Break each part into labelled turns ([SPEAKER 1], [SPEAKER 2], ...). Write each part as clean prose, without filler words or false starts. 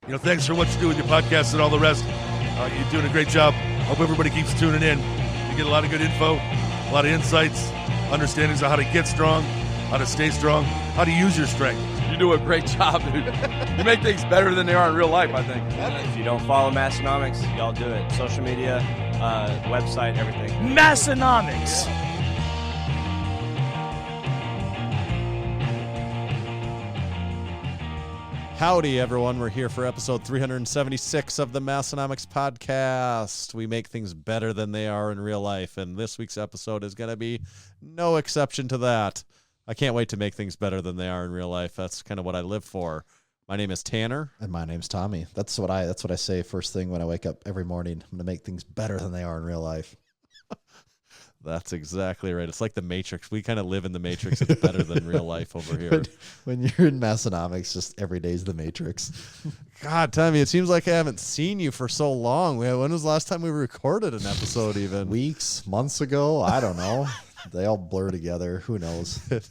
[SPEAKER 1] Thanks for what you do with your podcast and all the rest. You're doing a great job. Hope everybody keeps tuning in. You get a lot of good info, a lot of insights, understandings of how to get strong, how to stay strong, how to use your strength.
[SPEAKER 2] You do a great job, dude. You make things better than they are in real life, I think.
[SPEAKER 3] If you don't follow Massenomics, y'all do it. Social media, website, everything.
[SPEAKER 4] Massenomics.
[SPEAKER 5] Howdy, everyone. We're here for episode 376 of the Massenomics podcast. We make things better than they are in real life, and this week's episode is going to be no exception to that. I can't wait to make things better than they are in real life. That's kind of what I live for. My name is Tanner.
[SPEAKER 6] And my name's Tommy. That's what I say first thing when I wake up every morning. I'm going to make things better than they are in real life.
[SPEAKER 5] That's exactly right. It's like the Matrix. We kind of live in the Matrix. It's better than real life over here.
[SPEAKER 6] When you're in Massenomics, just every day's the Matrix.
[SPEAKER 5] God, Tommy, it seems like I haven't seen you for so long. When was the last time we recorded an episode even?
[SPEAKER 6] Weeks, months ago? I don't know. They all blur together. Who knows?
[SPEAKER 5] It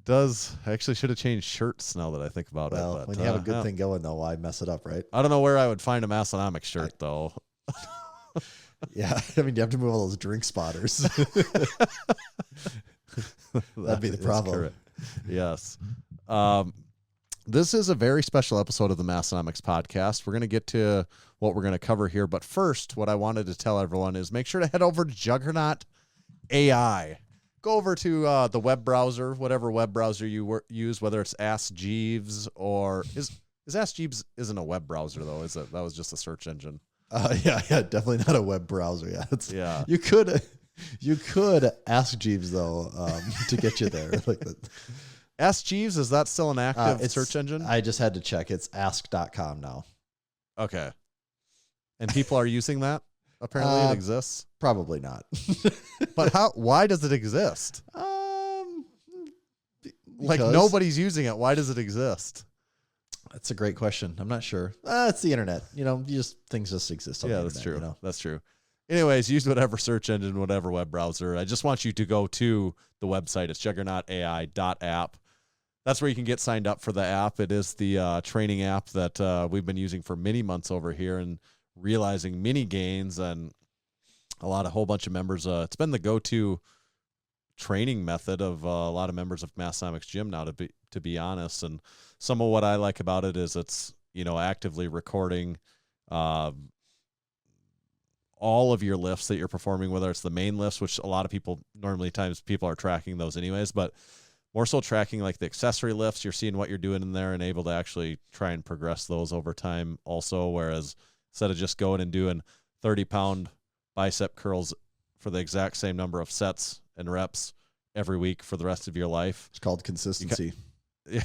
[SPEAKER 5] does. I actually should have changed shirts now that I think about it. But,
[SPEAKER 6] when you have a good thing going, though, why mess it up, right?
[SPEAKER 5] I don't know where I would find a Massenomics shirt, though.
[SPEAKER 6] Yeah, I mean, you have to move all those drink spotters. That'd be the problem.
[SPEAKER 5] Yes. This is a very special episode of the Massenomics podcast. We're going to get to what we're going to cover here. But first, what I wanted to tell everyone is make sure to head over to JUGGERNAUT AI. Go over to the web browser, whatever web browser you use, whether it's Ask Jeeves or... Is Ask Jeeves isn't a web browser, though, is it? That was just a search engine.
[SPEAKER 6] Yeah, definitely not a web browser.
[SPEAKER 5] Yeah.
[SPEAKER 6] You could ask Jeeves though to get you there.
[SPEAKER 5] Ask Jeeves, is that still an active search engine?
[SPEAKER 6] I just had to check. It's ask.com now.
[SPEAKER 5] Okay. And people are using that? Apparently it exists.
[SPEAKER 6] Probably not.
[SPEAKER 5] But why does it exist? Like nobody's using it. Why does it exist?
[SPEAKER 6] That's a great question. I'm not sure. It's the internet. Things just exist on the internet.
[SPEAKER 5] That's true.
[SPEAKER 6] You know?
[SPEAKER 5] That's true. Anyways, use whatever search engine, whatever web browser. I just want you to go to the website. It's juggernautai.app. That's where you can get signed up for the app. It is the training app that we've been using for many months over here and realizing many gains and a whole bunch of members. It's been the go-to training method of a lot of members of Massenomics Gym now, to be honest. And some of what I like about it is it's, actively recording all of your lifts that you're performing, whether it's the main lifts, which a lot of people people are tracking those anyways, but more so tracking like the accessory lifts. You're seeing what you're doing in there and able to actually try and progress those over time also. Whereas instead of just going and doing 30-pound bicep curls for the exact same number of sets and reps every week for the rest of your life.
[SPEAKER 6] It's called consistency.
[SPEAKER 5] Yeah,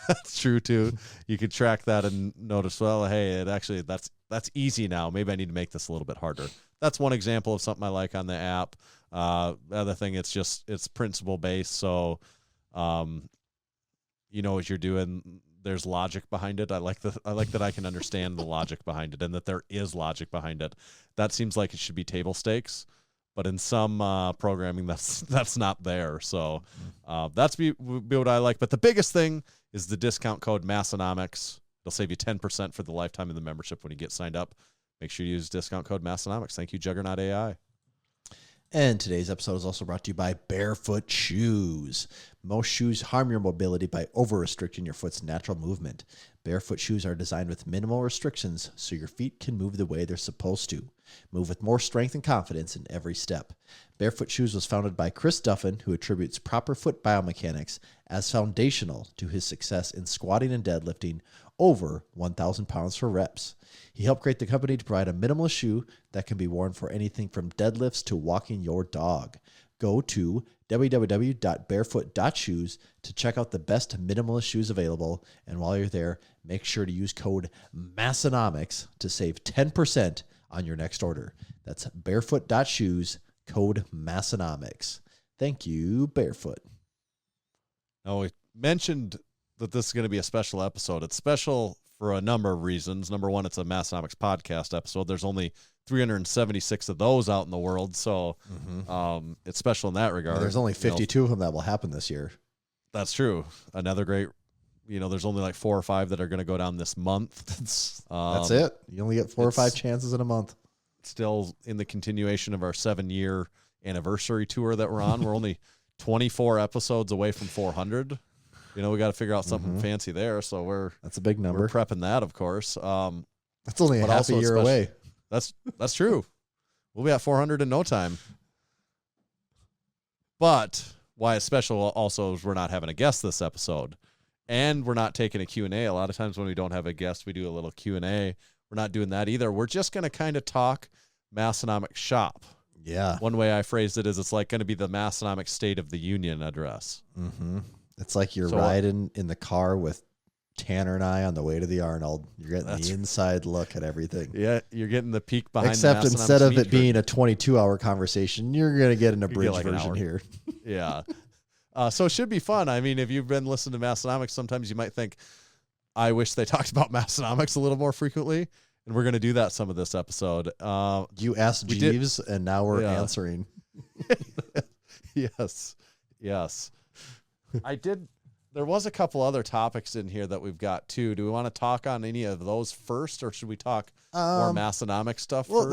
[SPEAKER 5] that's true too. You could track that and notice, well, hey, that's easy now. Maybe I need to make this a little bit harder. That's one example of something I like on the app. The other thing, it's principle based. So, what you're doing, there's logic behind it. I like that I can understand the logic behind it and that there is logic behind it. That seems like it should be table stakes. But in some programming, that's not there. So that's what I like. But the biggest thing is the discount code Massenomics. It'll save you 10% for the lifetime of the membership when you get signed up. Make sure you use discount code Massenomics. Thank you, Juggernaut AI.
[SPEAKER 6] And today's episode is also brought to you by Bearfoot Shoes. Most shoes harm your mobility by over-restricting your foot's natural movement. Bearfoot shoes are designed with minimal restrictions so your feet can move the way they're supposed to. Move with more strength and confidence in every step. Barefoot Shoes was founded by Chris Duffin, who attributes proper foot biomechanics as foundational to his success in squatting and deadlifting over 1,000 pounds for reps. He helped create the company to provide a minimalist shoe that can be worn for anything from deadlifts to walking your dog. Go to www.barefoot.shoes to check out the best minimalist shoes available. And while you're there, make sure to use code Massenomics to save 10% on your next order. That's barefoot.shoes, code Massenomics. Thank you, Barefoot.
[SPEAKER 5] Now, we mentioned that this is going to be a special episode. It's special for a number of reasons. Number one, it's a Massenomics podcast episode. There's only 376 of those out in the world, so it's special in that regard.
[SPEAKER 6] There's only 52 of them that will happen this year.
[SPEAKER 5] That's true. Another great there's only like 4 or 5 that are going to go down this month.
[SPEAKER 6] That's it. You only get 4 or 5 chances in a month.
[SPEAKER 5] Still in the continuation of our 7-year anniversary tour that we're on. We're only 24 episodes away from 400. We got to figure out something fancy there. So
[SPEAKER 6] that's a big number.
[SPEAKER 5] We're prepping that, of course.
[SPEAKER 6] That's only a half a year away.
[SPEAKER 5] That's true. We'll be at 400 in no time. But why it's special also is we're not having a guest this episode. And we're not taking a Q&A. A lot of times when we don't have a guest, we do a little Q&A. We're not doing that either. We're just going to kind of talk Massenomics shop.
[SPEAKER 6] Yeah.
[SPEAKER 5] One way I phrased it is it's like going to be the Massenomics State of the Union address.
[SPEAKER 6] Mm-hmm. It's like you're riding in the car with Tanner and I on the way to the Arnold. You're getting the inside look at everything.
[SPEAKER 5] Yeah, you're getting the peek behind
[SPEAKER 6] Except
[SPEAKER 5] the
[SPEAKER 6] instead of it
[SPEAKER 5] meter.
[SPEAKER 6] being a 22-hour conversation, you're going to get an abridged version here.
[SPEAKER 5] Yeah. So it should be fun. I mean, if you've been listening to Massenomics, sometimes you might think, I wish they talked about Massenomics a little more frequently. And we're going to do that some of this episode.
[SPEAKER 6] You asked Jeeves, and now we're answering.
[SPEAKER 5] Yes. There was a couple other topics in here that we've got too. Do we want to talk on any of those first, or should we talk more Massenomics stuff
[SPEAKER 6] well,
[SPEAKER 5] first?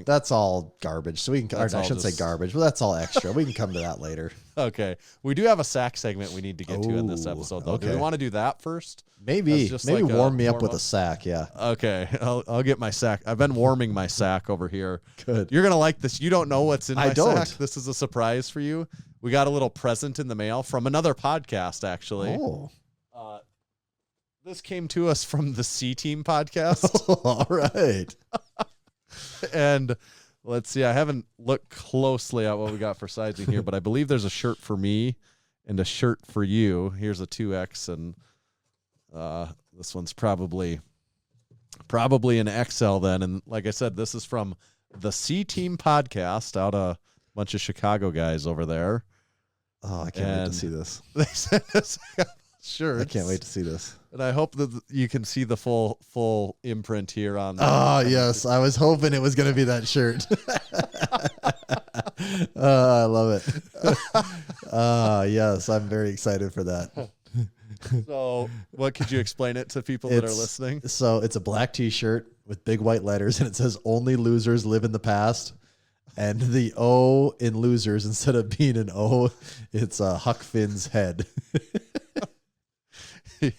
[SPEAKER 6] That's all garbage. So we can, I shouldn't say garbage, but that's all extra. We can come to that later.
[SPEAKER 5] Okay. We do have a sack segment we need to get to in this episode, though. Okay. Do we want to do that first?
[SPEAKER 6] Maybe warm me up with a sack. Yeah.
[SPEAKER 5] Okay. I'll get my sack. I've been warming my sack over here.
[SPEAKER 6] Good.
[SPEAKER 5] You're going to like this. You don't know what's in my
[SPEAKER 6] don't.
[SPEAKER 5] sack. This is a surprise for you. We got a little present in the mail from another podcast, actually.
[SPEAKER 6] Oh.
[SPEAKER 5] This came to us from the C-Team podcast.
[SPEAKER 6] All right.
[SPEAKER 5] And let's see. I haven't looked closely at what we got for sizing here, but I believe there's a shirt for me and a shirt for you. Here's a 2X, and this one's probably an XL then. And like I said, this is from the C-Team podcast, out a bunch of Chicago guys over there.
[SPEAKER 6] Oh, I can't wait to see this.
[SPEAKER 5] They sent us shirts.
[SPEAKER 6] I can't wait to see this.
[SPEAKER 5] And I hope that you can see the full imprint here on.
[SPEAKER 6] Oh, yes. I was hoping it was going to be that shirt. I love it. Yes, I'm very excited for that.
[SPEAKER 5] So what could you explain it to people that are listening?
[SPEAKER 6] So it's a black T-shirt with big white letters, and it says "Only losers live in the past." And the O in losers, instead of being an O, it's Huck Finn's head.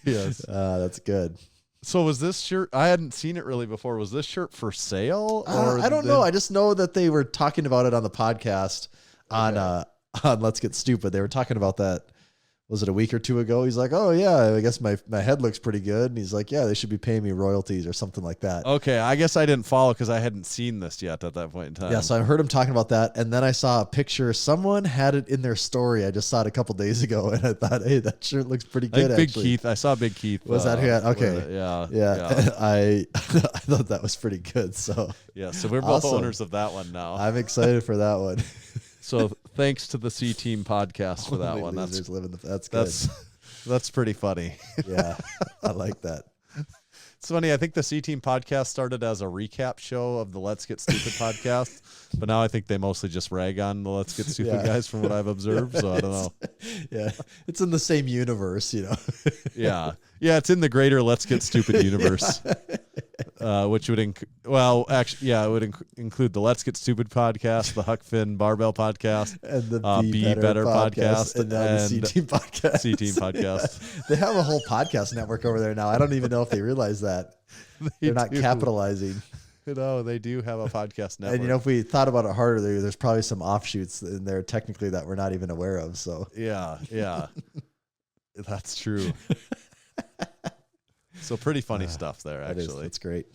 [SPEAKER 5] Yes.
[SPEAKER 6] That's good.
[SPEAKER 5] So was this shirt, I hadn't seen it really before. Was this shirt for sale? Or
[SPEAKER 6] I don't know. I just know that they were talking about it on the podcast on Let's Get Stupid. They were talking about that. Was it a week or two ago? He's like, oh, yeah, I guess my head looks pretty good. And he's like, yeah, they should be paying me royalties or something like that.
[SPEAKER 5] Okay, I guess I didn't follow because I hadn't seen this yet at that point in time.
[SPEAKER 6] Yeah, so I heard him talking about that. And then I saw a picture. Someone had it in their story. I just saw it a couple days ago. And I thought, hey, that shirt looks pretty good,
[SPEAKER 5] Big Keith. I saw Big Keith.
[SPEAKER 6] Was that who had? Okay.
[SPEAKER 5] Yeah.
[SPEAKER 6] I thought that was pretty good. So
[SPEAKER 5] we're both owners of that one now.
[SPEAKER 6] I'm excited for that one.
[SPEAKER 5] So thanks to the C-Team podcast for that one.
[SPEAKER 6] That's good.
[SPEAKER 5] That's pretty funny.
[SPEAKER 6] Yeah, I like that.
[SPEAKER 5] It's funny. I think the C-Team podcast started as a recap show of the Let's Get Stupid podcast, but now I think they mostly just rag on the Let's Get Stupid guys from what I've observed. So I don't know.
[SPEAKER 6] Yeah, it's in the same universe,
[SPEAKER 5] Yeah, it's in the greater Let's Get Stupid universe, which would it would include the Let's Get Stupid podcast, the Huck Finn Barbell podcast,
[SPEAKER 6] and the
[SPEAKER 5] Be Better podcast,
[SPEAKER 6] and now the C-Team podcast.
[SPEAKER 5] C-Team podcast.
[SPEAKER 6] They have a whole podcast network over there now. I don't even know if they realize that. They're not capitalizing.
[SPEAKER 5] They do have a podcast network.
[SPEAKER 6] And if we thought about it harder, there's probably some offshoots in there technically that we're not even aware of. So
[SPEAKER 5] yeah, that's true. So pretty funny stuff there, actually.
[SPEAKER 6] That's great.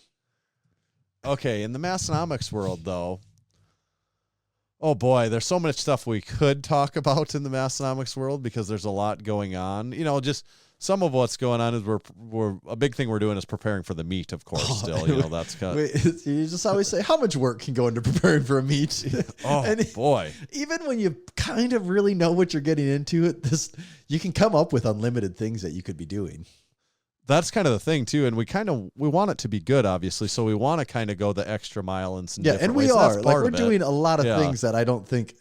[SPEAKER 5] Okay, in the Massenomics world, though, oh boy, there's so much stuff we could talk about in the Massenomics world because there's a lot going on. Just some of what's going on is we're a big thing we're doing is preparing for the meet, of course. That's kind of,
[SPEAKER 6] you just always say how much work can go into preparing for a meet.
[SPEAKER 5] Boy,
[SPEAKER 6] even when you kind of really know what you're getting into, you can come up with unlimited things that you could be doing.
[SPEAKER 5] That's kind of the thing too, and we want it to be good, obviously. So we want to kind of go the extra mile in some different ways.
[SPEAKER 6] And we are. We're doing a lot of things that I don't think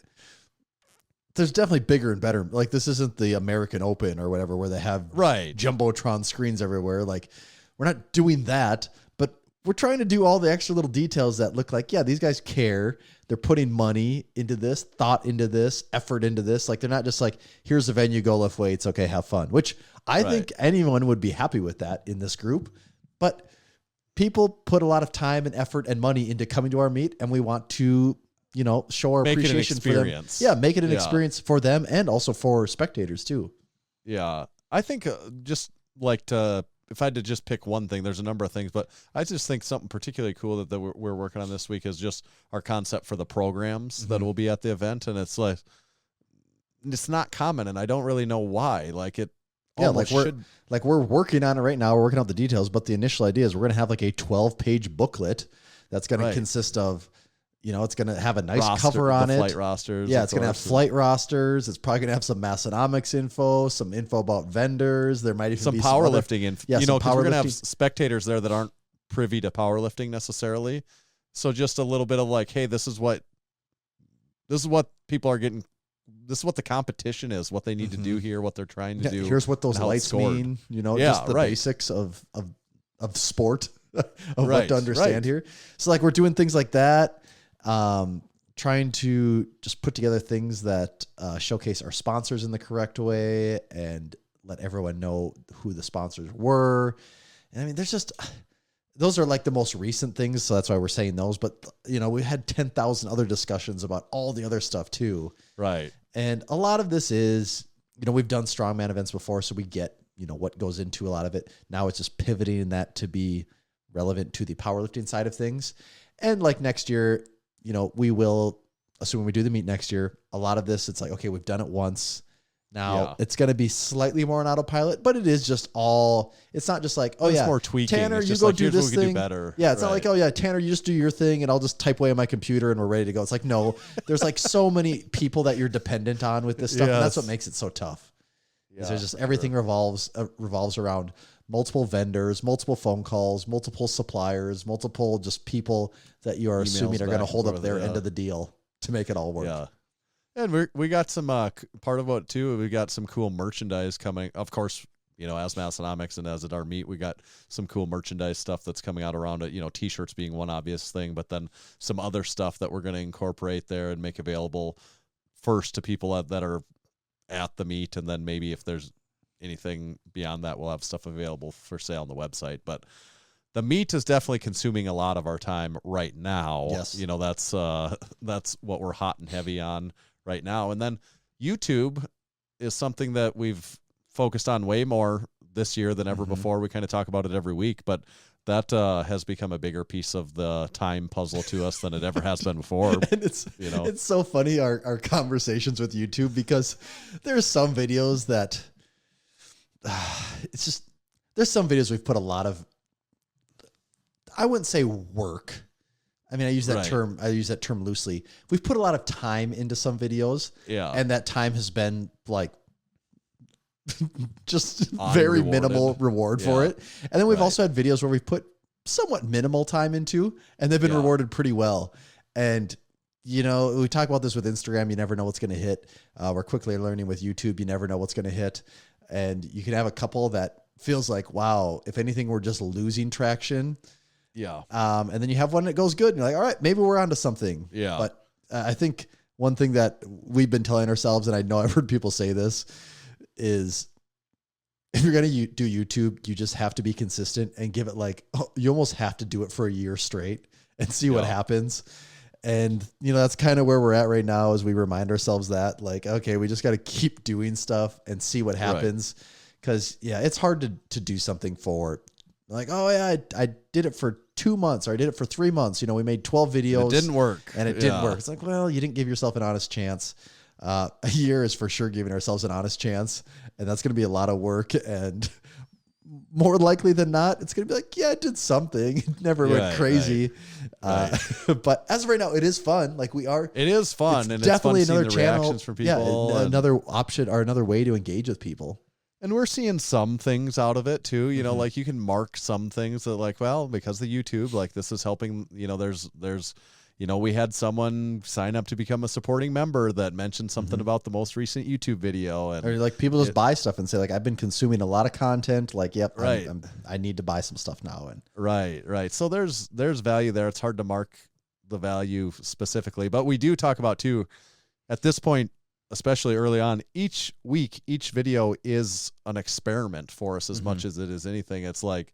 [SPEAKER 6] there's definitely bigger and better. Like this isn't the American Open or whatever where they have Jumbotron screens everywhere. Like we're not doing that, but we're trying to do all the extra little details that look like, yeah, these guys care. They're putting money into this, thought into this, effort into this. Like they're not just like, here's a venue, go lift weights. Okay, have fun, which I think anyone would be happy with that in this group. But people put a lot of time and effort and money into coming to our meet, and we want to, you know, show our appreciation for them. Yeah, make it an experience for them and also for spectators too.
[SPEAKER 5] Yeah, I think just like to, if I had to just pick one thing, there's a number of things, but I just think something particularly cool that we're working on this week is just our concept for the programs that will be at the event, and it's like it's not common, and I don't really know why. Like it.
[SPEAKER 6] Yeah, we're working on it right now. We're working out the details, but the initial idea is we're going to have like a 12-page booklet that's going to consist of, you know, it's going to have a nice cover on it.
[SPEAKER 5] Flight rosters.
[SPEAKER 6] Yeah, it's going to have flight rosters. It's probably going to have some Massenomics info, some info about vendors. There might even be some
[SPEAKER 5] powerlifting info. Yeah, you know, because we're going to have spectators there that aren't privy to powerlifting necessarily. So just a little bit of like, hey, this is what people are getting. This is what the competition is, what they need to do here, what they're trying to do.
[SPEAKER 6] Here's what those lights mean, you know, just the basics of sport, of what to understand here. So like we're doing things like that, trying to just put together things that showcase our sponsors in the correct way and let everyone know who the sponsors were. And I mean, there's just... Those are like the most recent things, so that's why we're saying those. But, you know, we had 10,000 other discussions about all the other stuff too.
[SPEAKER 5] Right.
[SPEAKER 6] And a lot of this is, you know, we've done strongman events before, so we get, you know, what goes into a lot of it. Now it's just pivoting that to be relevant to the powerlifting side of things. And like next year, you know, we will, assuming we do the meet next year, a lot of this, it's like, okay, we've done it once. Now it's going to be slightly more on autopilot, but it is just all, it's not just like, oh yeah,
[SPEAKER 5] more tweaking.
[SPEAKER 6] Tanner, you go do this thing. Yeah. It's not like, oh yeah, Tanner, you just do your thing and I'll just type away on my computer and we're ready to go. It's like, no, there's like so many people that you're dependent on with this stuff. And that's what makes it so tough. There's just everything revolves around multiple vendors, multiple phone calls, multiple suppliers, multiple just people that you are assuming are going to hold up their end of the deal to make it all work.
[SPEAKER 5] Yeah. And we got some part of what too. We got some cool merchandise coming. Of course, you know, as Massenomics and as at our meet, we got some cool merchandise stuff that's coming out around it. You know, T-shirts being one obvious thing, but then some other stuff that we're going to incorporate there and make available first to people that are at the meet, and then maybe if there's anything beyond that, we'll have stuff available for sale on the website. But the meet is definitely consuming a lot of our time right now.
[SPEAKER 6] Yes,
[SPEAKER 5] you know, that's what we're hot and heavy on right now. And then YouTube is something that we've focused on way more this year than ever before. We kind of talk about it every week, but that has become a bigger piece of the time puzzle to us than it ever has been before.
[SPEAKER 6] And it's so funny, our conversations with YouTube, because there's some videos that there's some videos we've put a lot of, I wouldn't say work. I mean, I use that term loosely. We've put a lot of time into some videos, and that time has been like just very minimal reward for it. And then we've also had videos where we've put somewhat minimal time into, and they've been rewarded pretty well. And you know, we talk about this with Instagram. You never know what's going to hit. We're quickly learning with YouTube. You never know what's going to hit, and you can have a couple that feels like, wow, if anything, we're just losing traction.
[SPEAKER 5] Yeah.
[SPEAKER 6] And then you have one that goes good, and you're like, all right, maybe we're onto something.
[SPEAKER 5] Yeah.
[SPEAKER 6] But I think one thing that we've been telling ourselves, and I know I've heard people say this, is if you're going to do YouTube, you just have to be consistent and give it you almost have to do it for a year straight and see what happens. And, you know, that's kind of where we're at right now, as we remind ourselves that, like, okay, we just got to keep doing stuff and see what happens. Because, it's hard to do something for, like, oh, yeah, I did it for 2 months, or I did it for 3 months. You know, we made 12 videos.
[SPEAKER 5] And it didn't work.
[SPEAKER 6] And it didn't work. It's like, well, you didn't give yourself an honest chance. A year is for sure giving ourselves an honest chance. And that's going to be a lot of work. And more likely than not, it's going to be like, yeah, I did something. It never went crazy. But as of right now, it is fun. Like it is fun.
[SPEAKER 5] And
[SPEAKER 6] definitely
[SPEAKER 5] it's fun
[SPEAKER 6] another
[SPEAKER 5] seeing the
[SPEAKER 6] channel.
[SPEAKER 5] Reactions from people.
[SPEAKER 6] Yeah, another option or another way to engage with people.
[SPEAKER 5] And we're seeing some things out of it too. You know, like you can mark some things that, like, well, because of YouTube, like this is helping, you know, there's, we had someone sign up to become a supporting member that mentioned something about the most recent YouTube video. And
[SPEAKER 6] or like people just buy stuff and say like, I've been consuming a lot of content. Like, yep,
[SPEAKER 5] right.
[SPEAKER 6] I need to buy some stuff now. And
[SPEAKER 5] right. So there's value there. It's hard to mark the value specifically, but we do talk about too, at this point, especially early on, each week, each video is an experiment for us as much as it is anything. It's like,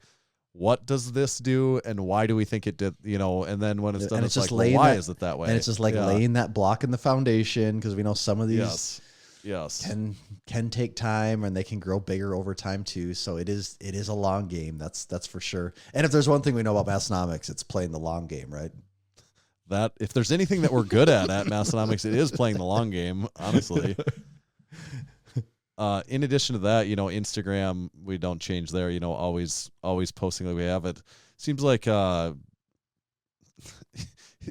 [SPEAKER 5] what does this do and why do we think it did, and then when it's done, it's like, well, why is it that way?
[SPEAKER 6] And it's just like laying that block in the foundation, because we know some of these can take time and they can grow bigger over time too. So it is a long game. That's for sure. And if there's one thing we know about Massenomics, it's playing the long game, right?
[SPEAKER 5] That if there's anything that we're good at Massenomics, it is playing the long game, honestly. In addition to that, Instagram, we don't change there, always posting like we have. It seems like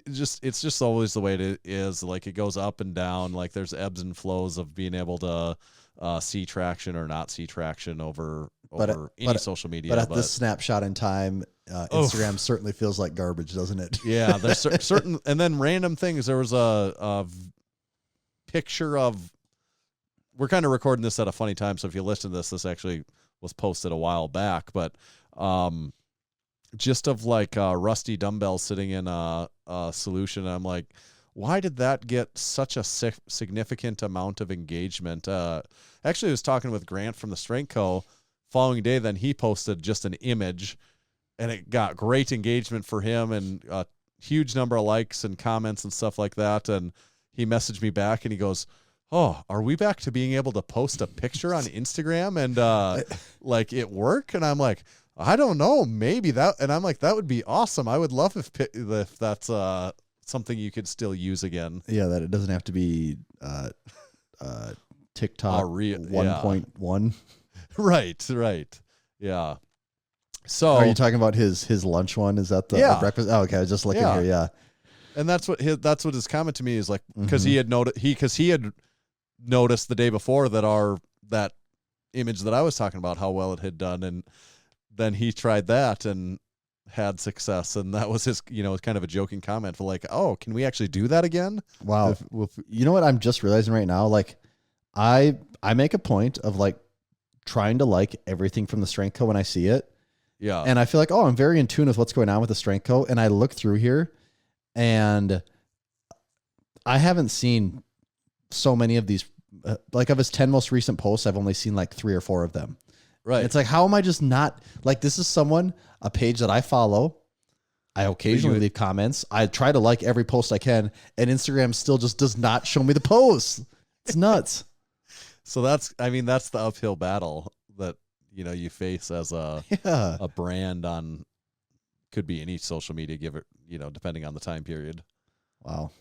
[SPEAKER 5] it's just always the way it is. Like, it goes up and down. Like, there's ebbs and flows of being able to see traction or not see traction over any social media.
[SPEAKER 6] But at this snapshot in time, Instagram certainly feels like garbage, doesn't it?
[SPEAKER 5] Yeah, there's certain, and then random things. There was a picture of, we're kind of recording this at a funny time, so if you listen to this actually was posted a while back, but just of like rusty dumbbells sitting in a solution. And I'm like, why did that get such a significant amount of engagement? Actually, I was talking with Grant from the Strength Co. Following day, then he posted just an image, and it got great engagement for him and a huge number of likes and comments and stuff like that. And he messaged me back and he goes, "Oh, are we back to being able to post a picture on Instagram and like it work?" And I'm like, I don't know, maybe that. And I'm like, that would be awesome. I would love if that's something you could still use again.
[SPEAKER 6] Yeah, that it doesn't have to be TikTok 1.1.
[SPEAKER 5] Right. Yeah. So
[SPEAKER 6] are you talking about his lunch one? Is that the breakfast? Oh, okay. I was just looking here. Yeah.
[SPEAKER 5] And that's what his comment to me is like, because he had noticed the day before that image that I was talking about, how well it had done, and then he tried that and had success, and that was his kind of a joking comment for like, oh, can we actually do that again?
[SPEAKER 6] Wow. You know what I'm just realizing right now, like I make a point of like trying to like everything from the Strength Co. when I see it.
[SPEAKER 5] Yeah.
[SPEAKER 6] And I feel like, oh, I'm very in tune with what's going on with the Strength Co. And I look through here and I haven't seen so many of these, like of his 10 most recent posts, I've only seen like 3 or 4 of them.
[SPEAKER 5] Right.
[SPEAKER 6] And it's like, how am I just not like, this is a page that I follow. I occasionally leave comments. I try to like every post I can, and Instagram still just does not show me the posts. It's nuts.
[SPEAKER 5] So that's the uphill battle that, you face as a brand on, could be any social media, give it, depending on the time period.
[SPEAKER 6] Wow.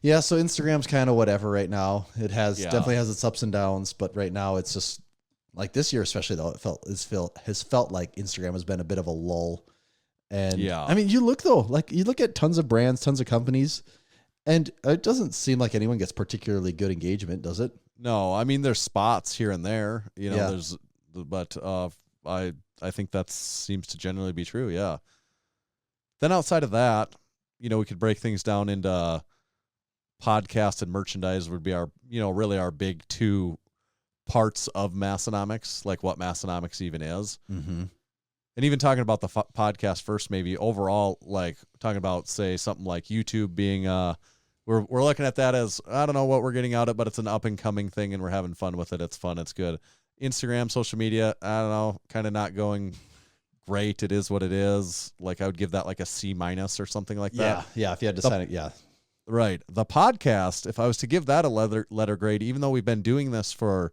[SPEAKER 6] Yeah. So Instagram's kind of whatever right now. It definitely has its ups and downs, but right now it's just like this year, especially though, has felt like Instagram has been a bit of a lull. And I mean, you look at tons of brands, tons of companies, and it doesn't seem like anyone gets particularly good engagement, does it?
[SPEAKER 5] No, I mean, there's spots here and there, but I think that seems to generally be true. Yeah. Then outside of that, we could break things down into podcast and merchandise would be our, really our big 2 parts of Massenomics, like what Massenomics even is.
[SPEAKER 6] Mm-hmm.
[SPEAKER 5] And even talking about the podcast first, maybe overall, like talking about, say, something like YouTube being, we're looking at that as, I don't know what we're getting out of, but it's an up and coming thing and we're having fun with it. It's fun. It's good. Instagram, social media, I don't know, kind of not going great. It is what it is. Like I would give that like a C- or something like that.
[SPEAKER 6] Yeah. If you had to sign it. Yeah.
[SPEAKER 5] Right. The podcast, if I was to give that a letter grade, even though we've been doing this for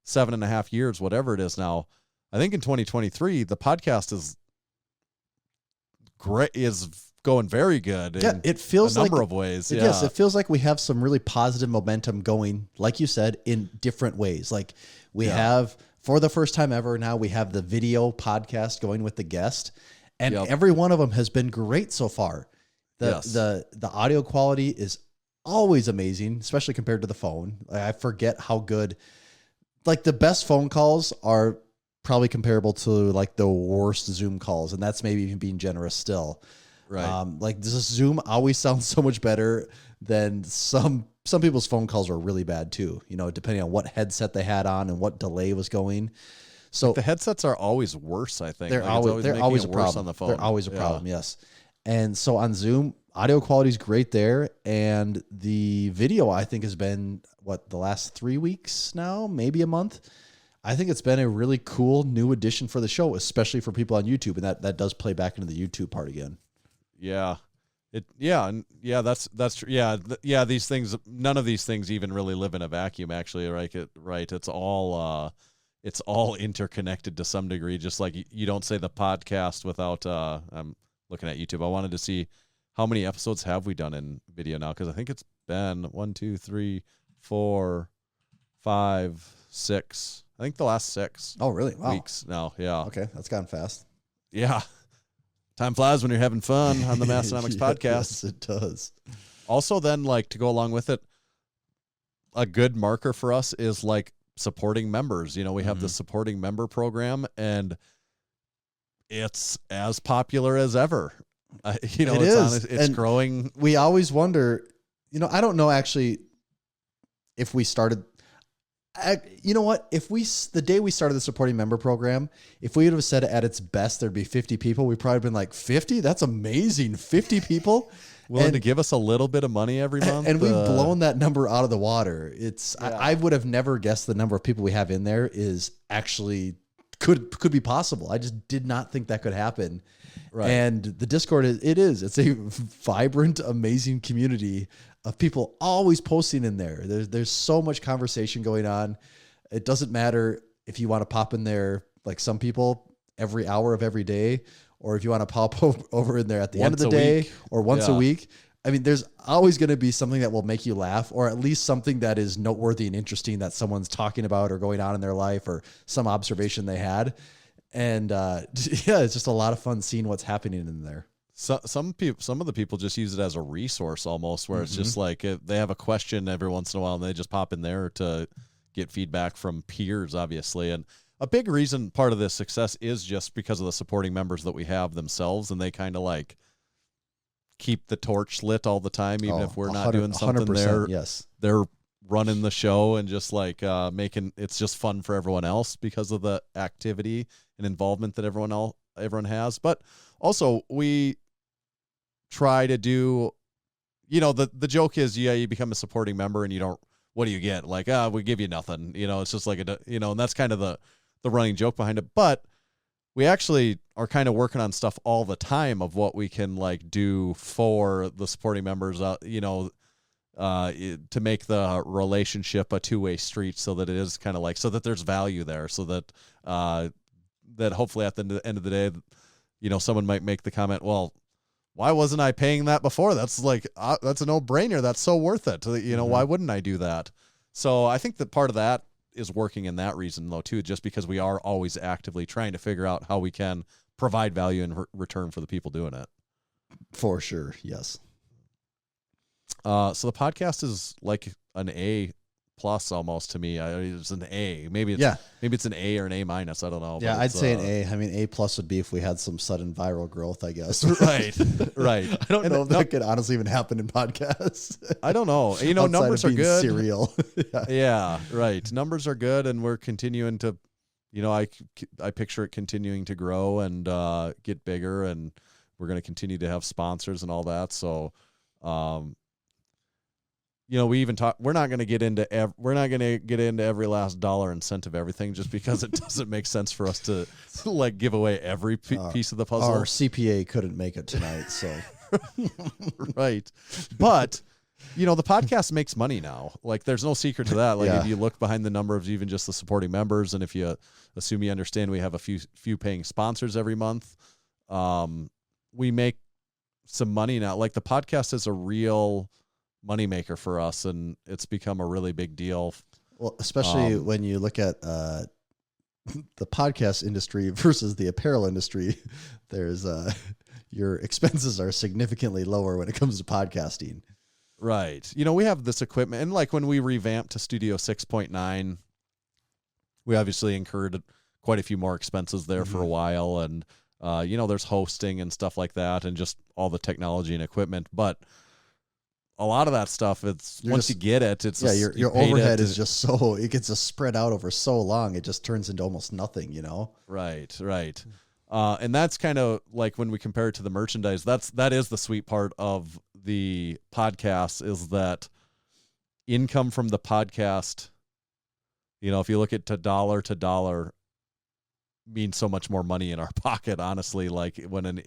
[SPEAKER 5] 7.5 years, whatever it is now, I think in 2023, the podcast is great, is going very good.
[SPEAKER 6] Yeah, it feels
[SPEAKER 5] a number of ways.
[SPEAKER 6] Yes, it feels like we have some really positive momentum going, like you said, in different ways. Like we have, for the first time ever now, we have the video podcast going with the guest, and every one of them has been great so far. The audio quality is always amazing, especially compared to the phone. I forget how good, like the best phone calls are probably comparable to like the worst Zoom calls, and that's maybe even being generous still.
[SPEAKER 5] Right.
[SPEAKER 6] Like this Zoom always sounds so much better than some people's phone calls are really bad too, you know, depending on what headset they had on and what delay was going. So
[SPEAKER 5] the headsets are always worse, I think.
[SPEAKER 6] they're
[SPEAKER 5] Like,
[SPEAKER 6] always a
[SPEAKER 5] worse
[SPEAKER 6] problem
[SPEAKER 5] on the phone.
[SPEAKER 6] They're always a problem, yes. And so on Zoom, audio quality is great there, and the video I think has been the last 3 weeks now, maybe a month. I think it's been a really cool new addition for the show, especially for people on YouTube, and that does play back into the YouTube part again.
[SPEAKER 5] Yeah. That's true. Yeah. These things, none of these things even really live in a vacuum, actually. Right. It's all interconnected to some degree. Just like you don't say the podcast without, I'm looking at YouTube. I wanted to see how many episodes have we done in video now? Cause I think it's been 1, 2, 3, 4, 5, 6. I think the last 6
[SPEAKER 6] Oh, really? Wow.
[SPEAKER 5] weeks now. Yeah.
[SPEAKER 6] Okay. That's gone fast.
[SPEAKER 5] Yeah. Time flies when you're having fun on the Massenomics podcast.
[SPEAKER 6] Yes, it does.
[SPEAKER 5] Also, then, like, to go along with it, a good marker for us is like supporting members. You know, we have the supporting member program, and it's as popular as ever. You know, it's growing.
[SPEAKER 6] We always wonder, you know, I don't know actually if we started. You know what? If the day we started the supporting member program, if we would have said at its best there'd be 50 people, we'd probably been like, 50? That's amazing. 50 people
[SPEAKER 5] willing to give us a little bit of money every month.
[SPEAKER 6] And we've blown that number out of the water. I would have never guessed the number of people we have in there is actually could be possible. I just did not think that could happen. Right. And the Discord it's a vibrant, amazing community of people always posting in there. There's so much conversation going on. It doesn't matter if you want to pop in there, like some people, every hour of every day, or if you want to pop over in there at the end of the day or once a week. I mean, there's always going to be something that will make you laugh, or at least something that is noteworthy and interesting that someone's talking about or going on in their life, or some observation they had. And it's just a lot of fun seeing what's happening in there.
[SPEAKER 5] So, some of the people just use it as a resource almost, where it's just like they have a question every once in a while and they just pop in there to get feedback from peers, obviously. And a big reason part of this success is just because of the supporting members that we have themselves, and they kind of like keep the torch lit all the time, even if we're not doing something there.
[SPEAKER 6] Yes,
[SPEAKER 5] they're running the show and just like making it's just fun for everyone else because of the activity and involvement that everyone has. But also we try to do, you know, the joke is, you become a supporting member and you don't, what do you get? Like, we give you nothing, you know, it's just like, and that's kind of the running joke behind it. But we actually are kind of working on stuff all the time of what we can like do for the supporting members, to make the relationship a two-way street, so that it is kind of like, so that there's value there, so that, that hopefully at the end of the day, you know, someone might make the comment, well, why wasn't I paying that before? That's like, that's a no-brainer. That's so worth it. You know, why wouldn't I do that? So I think that part of that is working in that reason, though, too, just because we are always actively trying to figure out how we can provide value in return for the people doing it.
[SPEAKER 6] For sure, yes.
[SPEAKER 5] So the podcast is like an A+ almost to me. It's an A. Maybe it's an A or an A-. I don't know.
[SPEAKER 6] Yeah, I'd say an A. I mean, A+ would be if we had some sudden viral growth, I guess.
[SPEAKER 5] Right. I
[SPEAKER 6] don't know if that could honestly even happen in podcasts.
[SPEAKER 5] I don't know. You know, numbers are good.
[SPEAKER 6] Serial.
[SPEAKER 5] Yeah, right. Numbers are good, and we're continuing to, you know, I picture it continuing to grow and get bigger, and we're going to continue to have sponsors and all that. So, you know, we even talk. We're not going to get into every last dollar and cent of everything, just because it doesn't make sense for us to like give away every piece of the puzzle.
[SPEAKER 6] Our CPA couldn't make it tonight, so
[SPEAKER 5] right. But you know, the podcast makes money now. Like, there's no secret to that. Like, if you look behind the number of even just the supporting members, and if you assume you understand, we have a few paying sponsors every month. We make some money now. Like, the podcast is a real moneymaker for us, and it's become a really big deal.
[SPEAKER 6] Well, especially when you look at the podcast industry versus the apparel industry, there's your expenses are significantly lower when it comes to podcasting.
[SPEAKER 5] Right. You know, we have this equipment, and like when we revamped to Studio 6.9, we obviously incurred quite a few more expenses there for a while. And, there's hosting and stuff like that and just all the technology and equipment. But a lot of that stuff, once you get it, it's
[SPEAKER 6] your overhead is just it gets just spread out over so long, it just turns into almost nothing,
[SPEAKER 5] Right. And that's kind of like when we compare it to the merchandise, that is the sweet part of the podcast, is that income from the podcast, if you look at to dollar means so much more money in our pocket, honestly. Like when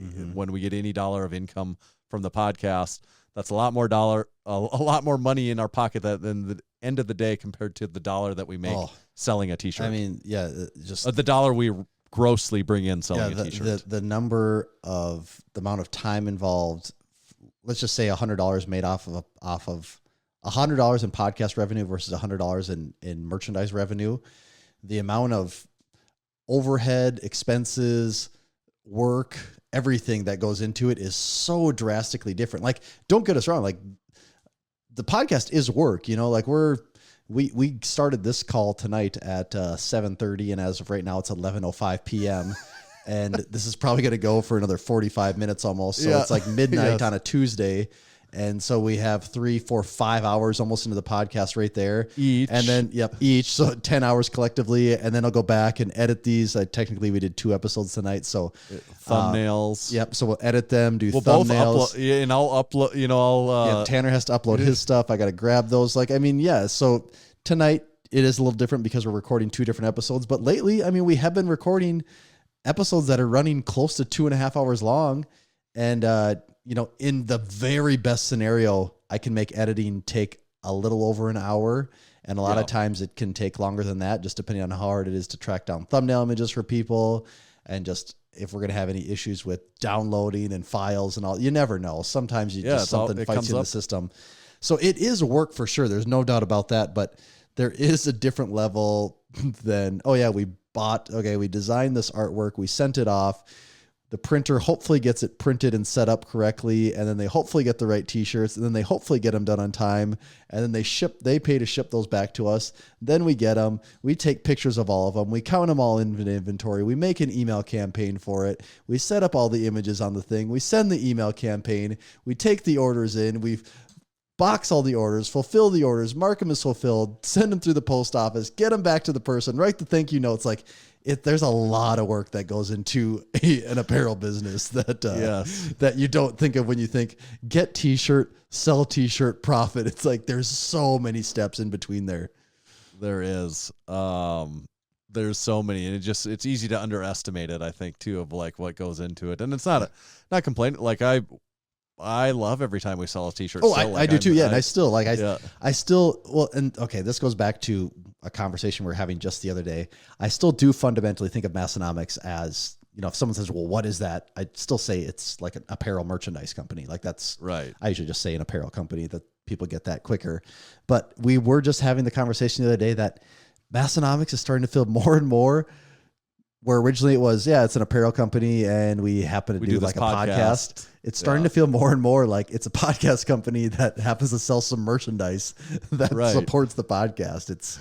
[SPEAKER 5] we get any dollar of income from the podcast, that's a lot more money in our pocket than the end of the day compared to the dollar that we make selling a t-shirt.
[SPEAKER 6] I mean, just
[SPEAKER 5] the dollar we grossly bring in selling a t-shirt.
[SPEAKER 6] The amount of time involved, let's just say $100 made off of $100 in podcast revenue versus $100 in merchandise revenue. The amount of overhead, expenses, work, everything that goes into it is so drastically different. Like, don't get us wrong. Like, the podcast is work, like we started this call tonight at 7:30, and as of right now, it's 11:05 p.m. and this is probably going to go for another 45 minutes almost. So it's like midnight on a Tuesday. And so we have 3, 4, 5 hours almost into the podcast right there.
[SPEAKER 5] Each.
[SPEAKER 6] And then, each. So 10 hours collectively. And then I'll go back and edit these. Technically, we did 2 episodes tonight. So
[SPEAKER 5] thumbnails.
[SPEAKER 6] So we'll edit them, do
[SPEAKER 5] we'll
[SPEAKER 6] thumbnails.
[SPEAKER 5] Both upload, and I'll upload,
[SPEAKER 6] Tanner has to upload his stuff. I got to grab those. So tonight it is a little different because we're recording 2 different episodes. But lately, we have been recording episodes that are running close to 2.5 hours long. And, in the very best scenario, I can make editing take a little over an hour. And a lot of times it can take longer than that, just depending on how hard it is to track down thumbnail images for people. And just if we're going to have any issues with downloading and files and all, you never know. Sometimes something fights you in the system. So it is work for sure. There's no doubt about that. But there is a different level than, we designed this artwork. We sent it off. The printer hopefully gets it printed and set up correctly, and then they hopefully get the right t-shirts, and then they hopefully get them done on time, and then they pay to ship those back to us. Then we get them. We take pictures of all of them. We count them all in inventory. We make an email campaign for it. We set up all the images on the thing. We send the email campaign. We take the orders in. We box all the orders, fulfill the orders, mark them as fulfilled, send them through the post office, get them back to the person, write the thank you notes. There's a lot of work that goes into an apparel business that you don't think of when you think get t-shirt, sell t-shirt, profit. It's like there's so many steps in between there.
[SPEAKER 5] There is. There's so many, and it's easy to underestimate it, I think, too, of like what goes into it. And it's not complaining. Like I love every time we sell a t-shirt.
[SPEAKER 6] Oh, I do too. Yeah. And I still this goes back to a conversation we were having just the other day. I still do fundamentally think of Massenomics as, if someone says, well, what is that? I still say it's like an apparel merchandise company. Like that's
[SPEAKER 5] right.
[SPEAKER 6] I usually just say an apparel company, that people get that quicker. But we were just having the conversation the other day that Massenomics is starting to feel more and more where originally it was, it's an apparel company and we happen to do like a podcast. It's starting to feel more and more like it's a podcast company that happens to sell some merchandise that supports the podcast. It's,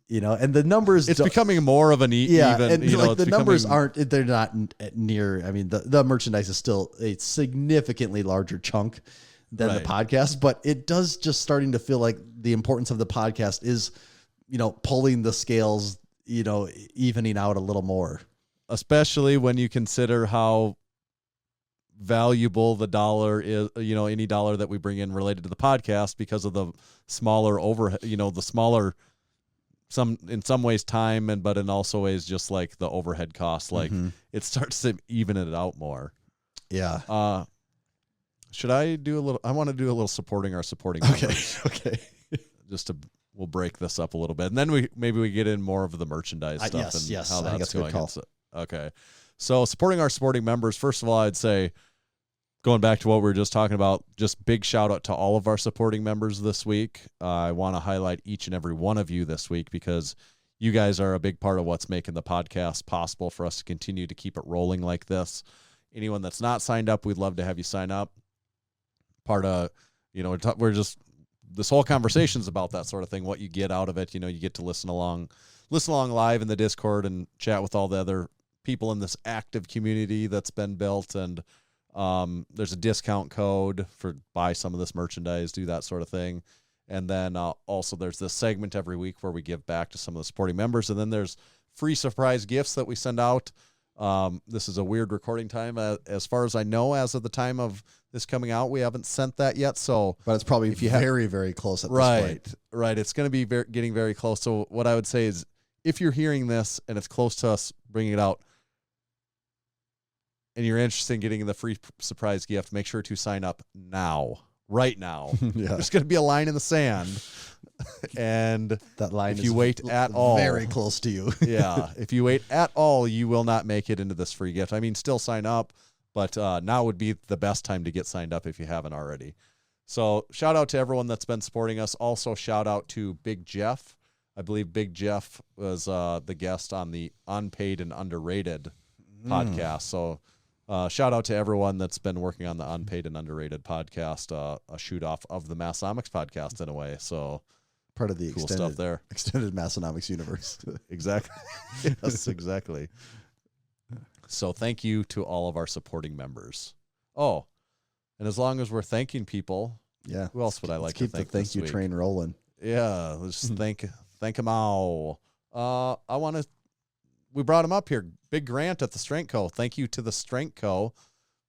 [SPEAKER 6] and the numbers,
[SPEAKER 5] it's becoming more of an
[SPEAKER 6] the numbers they're not near. The merchandise is still a significantly larger chunk than the podcast, but it does just starting to feel like the importance of the podcast is, pulling the scales, evening out a little more,
[SPEAKER 5] especially when you consider how valuable the dollar is, any dollar that we bring in related to the podcast because of the smaller overhead, the smaller, in some ways time, but in also ways just like the overhead costs, like it starts to even it out more.
[SPEAKER 6] Yeah.
[SPEAKER 5] Should I do a little, I want to do a little supporting members.
[SPEAKER 6] Okay.
[SPEAKER 5] We'll break this up a little bit, and then maybe we get in more of the merchandise stuff how that's going. Okay. So supporting members, first of all, I'd say, going back to what we were just talking about, just big shout out to all of our supporting members this week. I want to highlight each and every one of you this week because you guys are a big part of what's making the podcast possible for us to continue to keep it rolling like this. Anyone that's not signed up, we'd love to have you sign up. Part of, we're just, this whole conversation's about that sort of thing, what you get out of it. You get to listen along listen along live in the Discord and chat with all the other people in this active community that's been built. And there's a discount code for buy some of this merchandise, do that sort of thing. And then also there's this segment every week where we give back to some of the supporting members. And then there's free surprise gifts that we send out. This is a weird recording time. As far as I know, as of the time of this coming out, we haven't sent that yet. So,
[SPEAKER 6] but it's probably very, very close at this point.
[SPEAKER 5] Right. It's going to be getting very close. So what I would say is, if you're hearing this and it's close to us bringing it out, and you're interested in getting the free surprise gift, make sure to sign up now. Right now.
[SPEAKER 6] Yeah.
[SPEAKER 5] There's going to be a line in the sand. And
[SPEAKER 6] that line
[SPEAKER 5] if you wait at all,
[SPEAKER 6] very close to you.
[SPEAKER 5] Yeah. If you wait at all, you will not make it into this free gift. I mean, still sign up, but now would be the best time to get signed up if you haven't already. So shout out to everyone that's been supporting us. Also shout out to Big Jeff. I believe Big Jeff was the guest on the Unpaid and Underrated podcast. So shout out to everyone that's been working on the Unpaid and Underrated podcast, a shoot off of the Massenomics podcast in a way. So
[SPEAKER 6] part of the
[SPEAKER 5] cool stuff there.
[SPEAKER 6] Extended Massenomics universe.
[SPEAKER 5] Exactly. Yes, exactly. So thank you to all of our supporting members. Oh, and as long as we're thanking people,
[SPEAKER 6] yeah.
[SPEAKER 5] Who else would I like to thank?
[SPEAKER 6] Keep the thank you train rolling.
[SPEAKER 5] Yeah, let's just thank them all. We brought him up here. Big Grant at the Strength Co. Thank you to the Strength Co.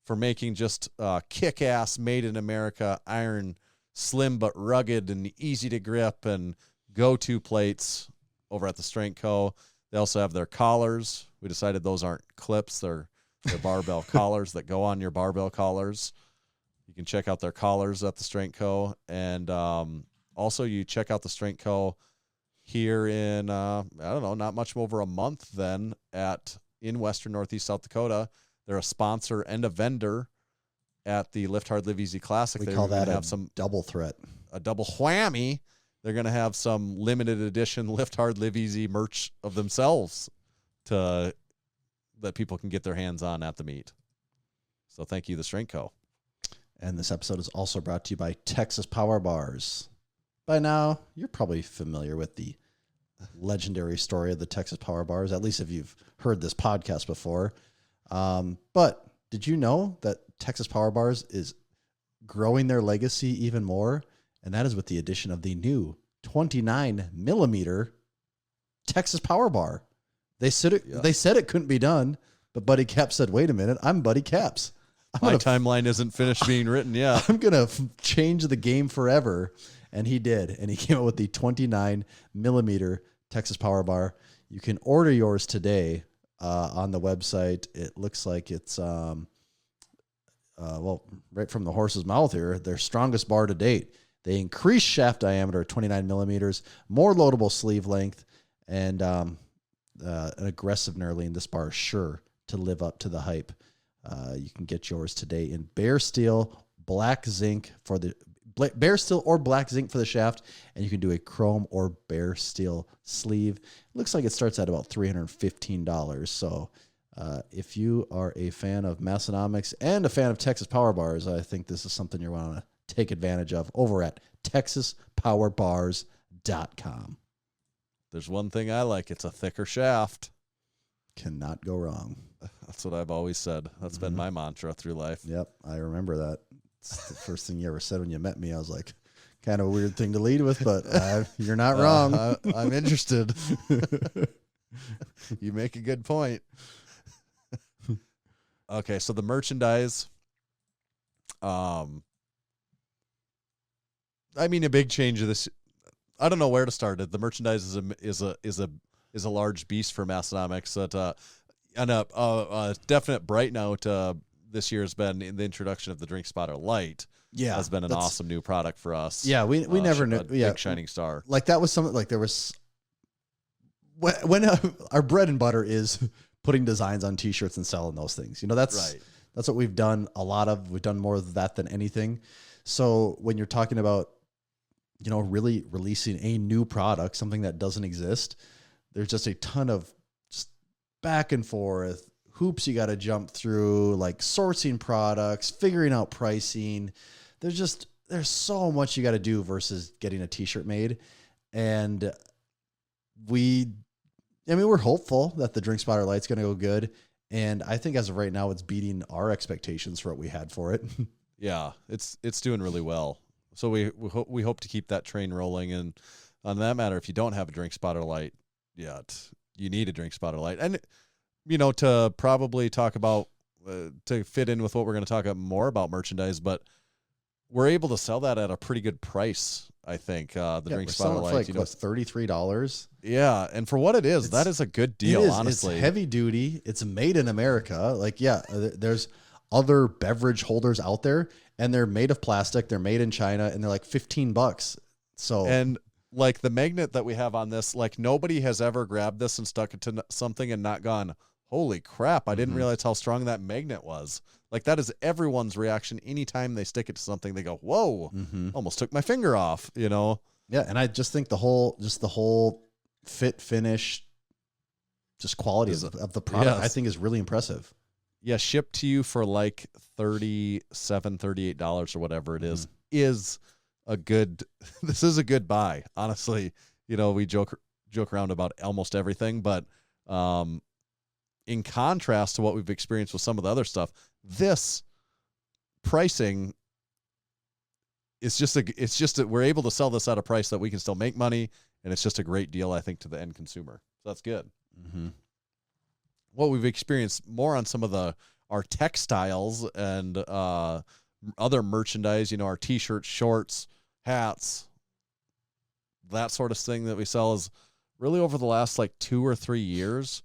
[SPEAKER 5] for making just kick-ass, made-in-America iron, slim but rugged and easy to grip and go-to plates over at the Strength Co. They also have their collars. We decided those aren't clips. They're barbell collars that go on your barbell collars. You can check out their collars at the Strength Co. And also you check out the Strength Co. here in, not much over a month then in Western Northeast South Dakota. They're a sponsor and a vendor at the Lift Hard, Live Easy Classic.
[SPEAKER 6] We call that a double threat.
[SPEAKER 5] A double whammy. They're going to have some limited edition Lift Hard, Live Easy merch of themselves that people can get their hands on at the meet. So thank you, the Strength Co.
[SPEAKER 6] And this episode is also brought to you by Texas Power Bars. By now, you're probably familiar with the legendary story of the Texas Power Bars, at least if you've heard this podcast before. But did you know that Texas Power Bars is growing their legacy even more? And that is with the addition of the new 29 millimeter Texas Power Bar. They said it couldn't be done, but Buddy Caps said, wait a minute, I'm Buddy Caps.
[SPEAKER 5] My timeline isn't finished being written yet.
[SPEAKER 6] I'm going to change the game forever. And he did. And he came up with the 29 millimeter Texas Power Bar. You can order yours today on the website. It looks like it's, right from the horse's mouth here, their strongest bar to date. They increase shaft diameter 29 millimeters, more loadable sleeve length, and an aggressive knurling. This bar is sure to live up to the hype. You can get yours today in bare steel, black zinc for the bare steel or black zinc for the shaft, and you can do a chrome or bare steel sleeve. It looks like it starts at about $315. So if you are a fan of Massenomics and a fan of Texas Power Bars, I think this is something you want to take advantage of over at TexasPowerBars.com.
[SPEAKER 5] There's one thing I like. It's a thicker shaft.
[SPEAKER 6] Cannot go wrong.
[SPEAKER 5] That's what I've always said. That's been my mantra through life.
[SPEAKER 6] Yep, I remember that. It's the first thing you ever said when you met me. I was like, kind of a weird thing to lead with, but you're not wrong.
[SPEAKER 5] I'm interested. You make a good point. Okay, so the merchandise. I mean, a big change of this. I don't know where to start it. The merchandise is a large beast for Massenomics. And a definite bright note this year has been in the introduction of the Drink Spotter Light.
[SPEAKER 6] Yeah,
[SPEAKER 5] has been an awesome new product for us.
[SPEAKER 6] Yeah, we never knew.
[SPEAKER 5] Big shining star.
[SPEAKER 6] Like that was something like there was when our bread and butter is putting designs on T-shirts and selling those things. You know, that's what we've done a lot of. We've done more of that than anything. So when you're talking about, really releasing a new product, something that doesn't exist, there's just a ton of just back and forth hoops you got to jump through, like sourcing products, figuring out pricing. There's so much you got to do versus getting a T-shirt made. And we I mean, we're hopeful that the Drink Spotter Light's going to go good. And I think as of right now, it's beating our expectations for what we had for it.
[SPEAKER 5] Yeah, it's doing really well. So we hope to keep that train rolling. And on that matter, if you don't have a Drink Spotter Light yet, you need a Drink Spotter Light. And, to probably talk about, to fit in with what we're going to talk more about merchandise, but we're able to sell that at a pretty good price, I think. The Drink Spotter Light.
[SPEAKER 6] For like, $33?
[SPEAKER 5] Yeah, and for what it is, that is a good deal, honestly.
[SPEAKER 6] It's heavy duty. It's made in America. There's other beverage holders out there, and they're made of plastic. They're made in China, and they're like $15. So,
[SPEAKER 5] and like the magnet that we have on this, like nobody has ever grabbed this and stuck it to something and not gone, holy crap, I didn't realize how strong that magnet was. Like that is everyone's reaction. Anytime they stick it to something, they go, whoa, almost took my finger off, Yeah.
[SPEAKER 6] And I just think the whole fit, finish, just quality of the product, I think is really impressive.
[SPEAKER 5] Yeah. Shipped to you for like $37, $38 or whatever it is a good, this is a good buy. Honestly, we joke around about almost everything, but, in contrast to what we've experienced with some of the other stuff, this pricing is just we're able to sell this at a price that we can still make money, and it's just a great deal, I think, to the end consumer. So that's good. What we've experienced more on some of our textiles and other merchandise, our T-shirts, shorts, hats, that sort of thing that we sell is really over the last like 2 or 3 years.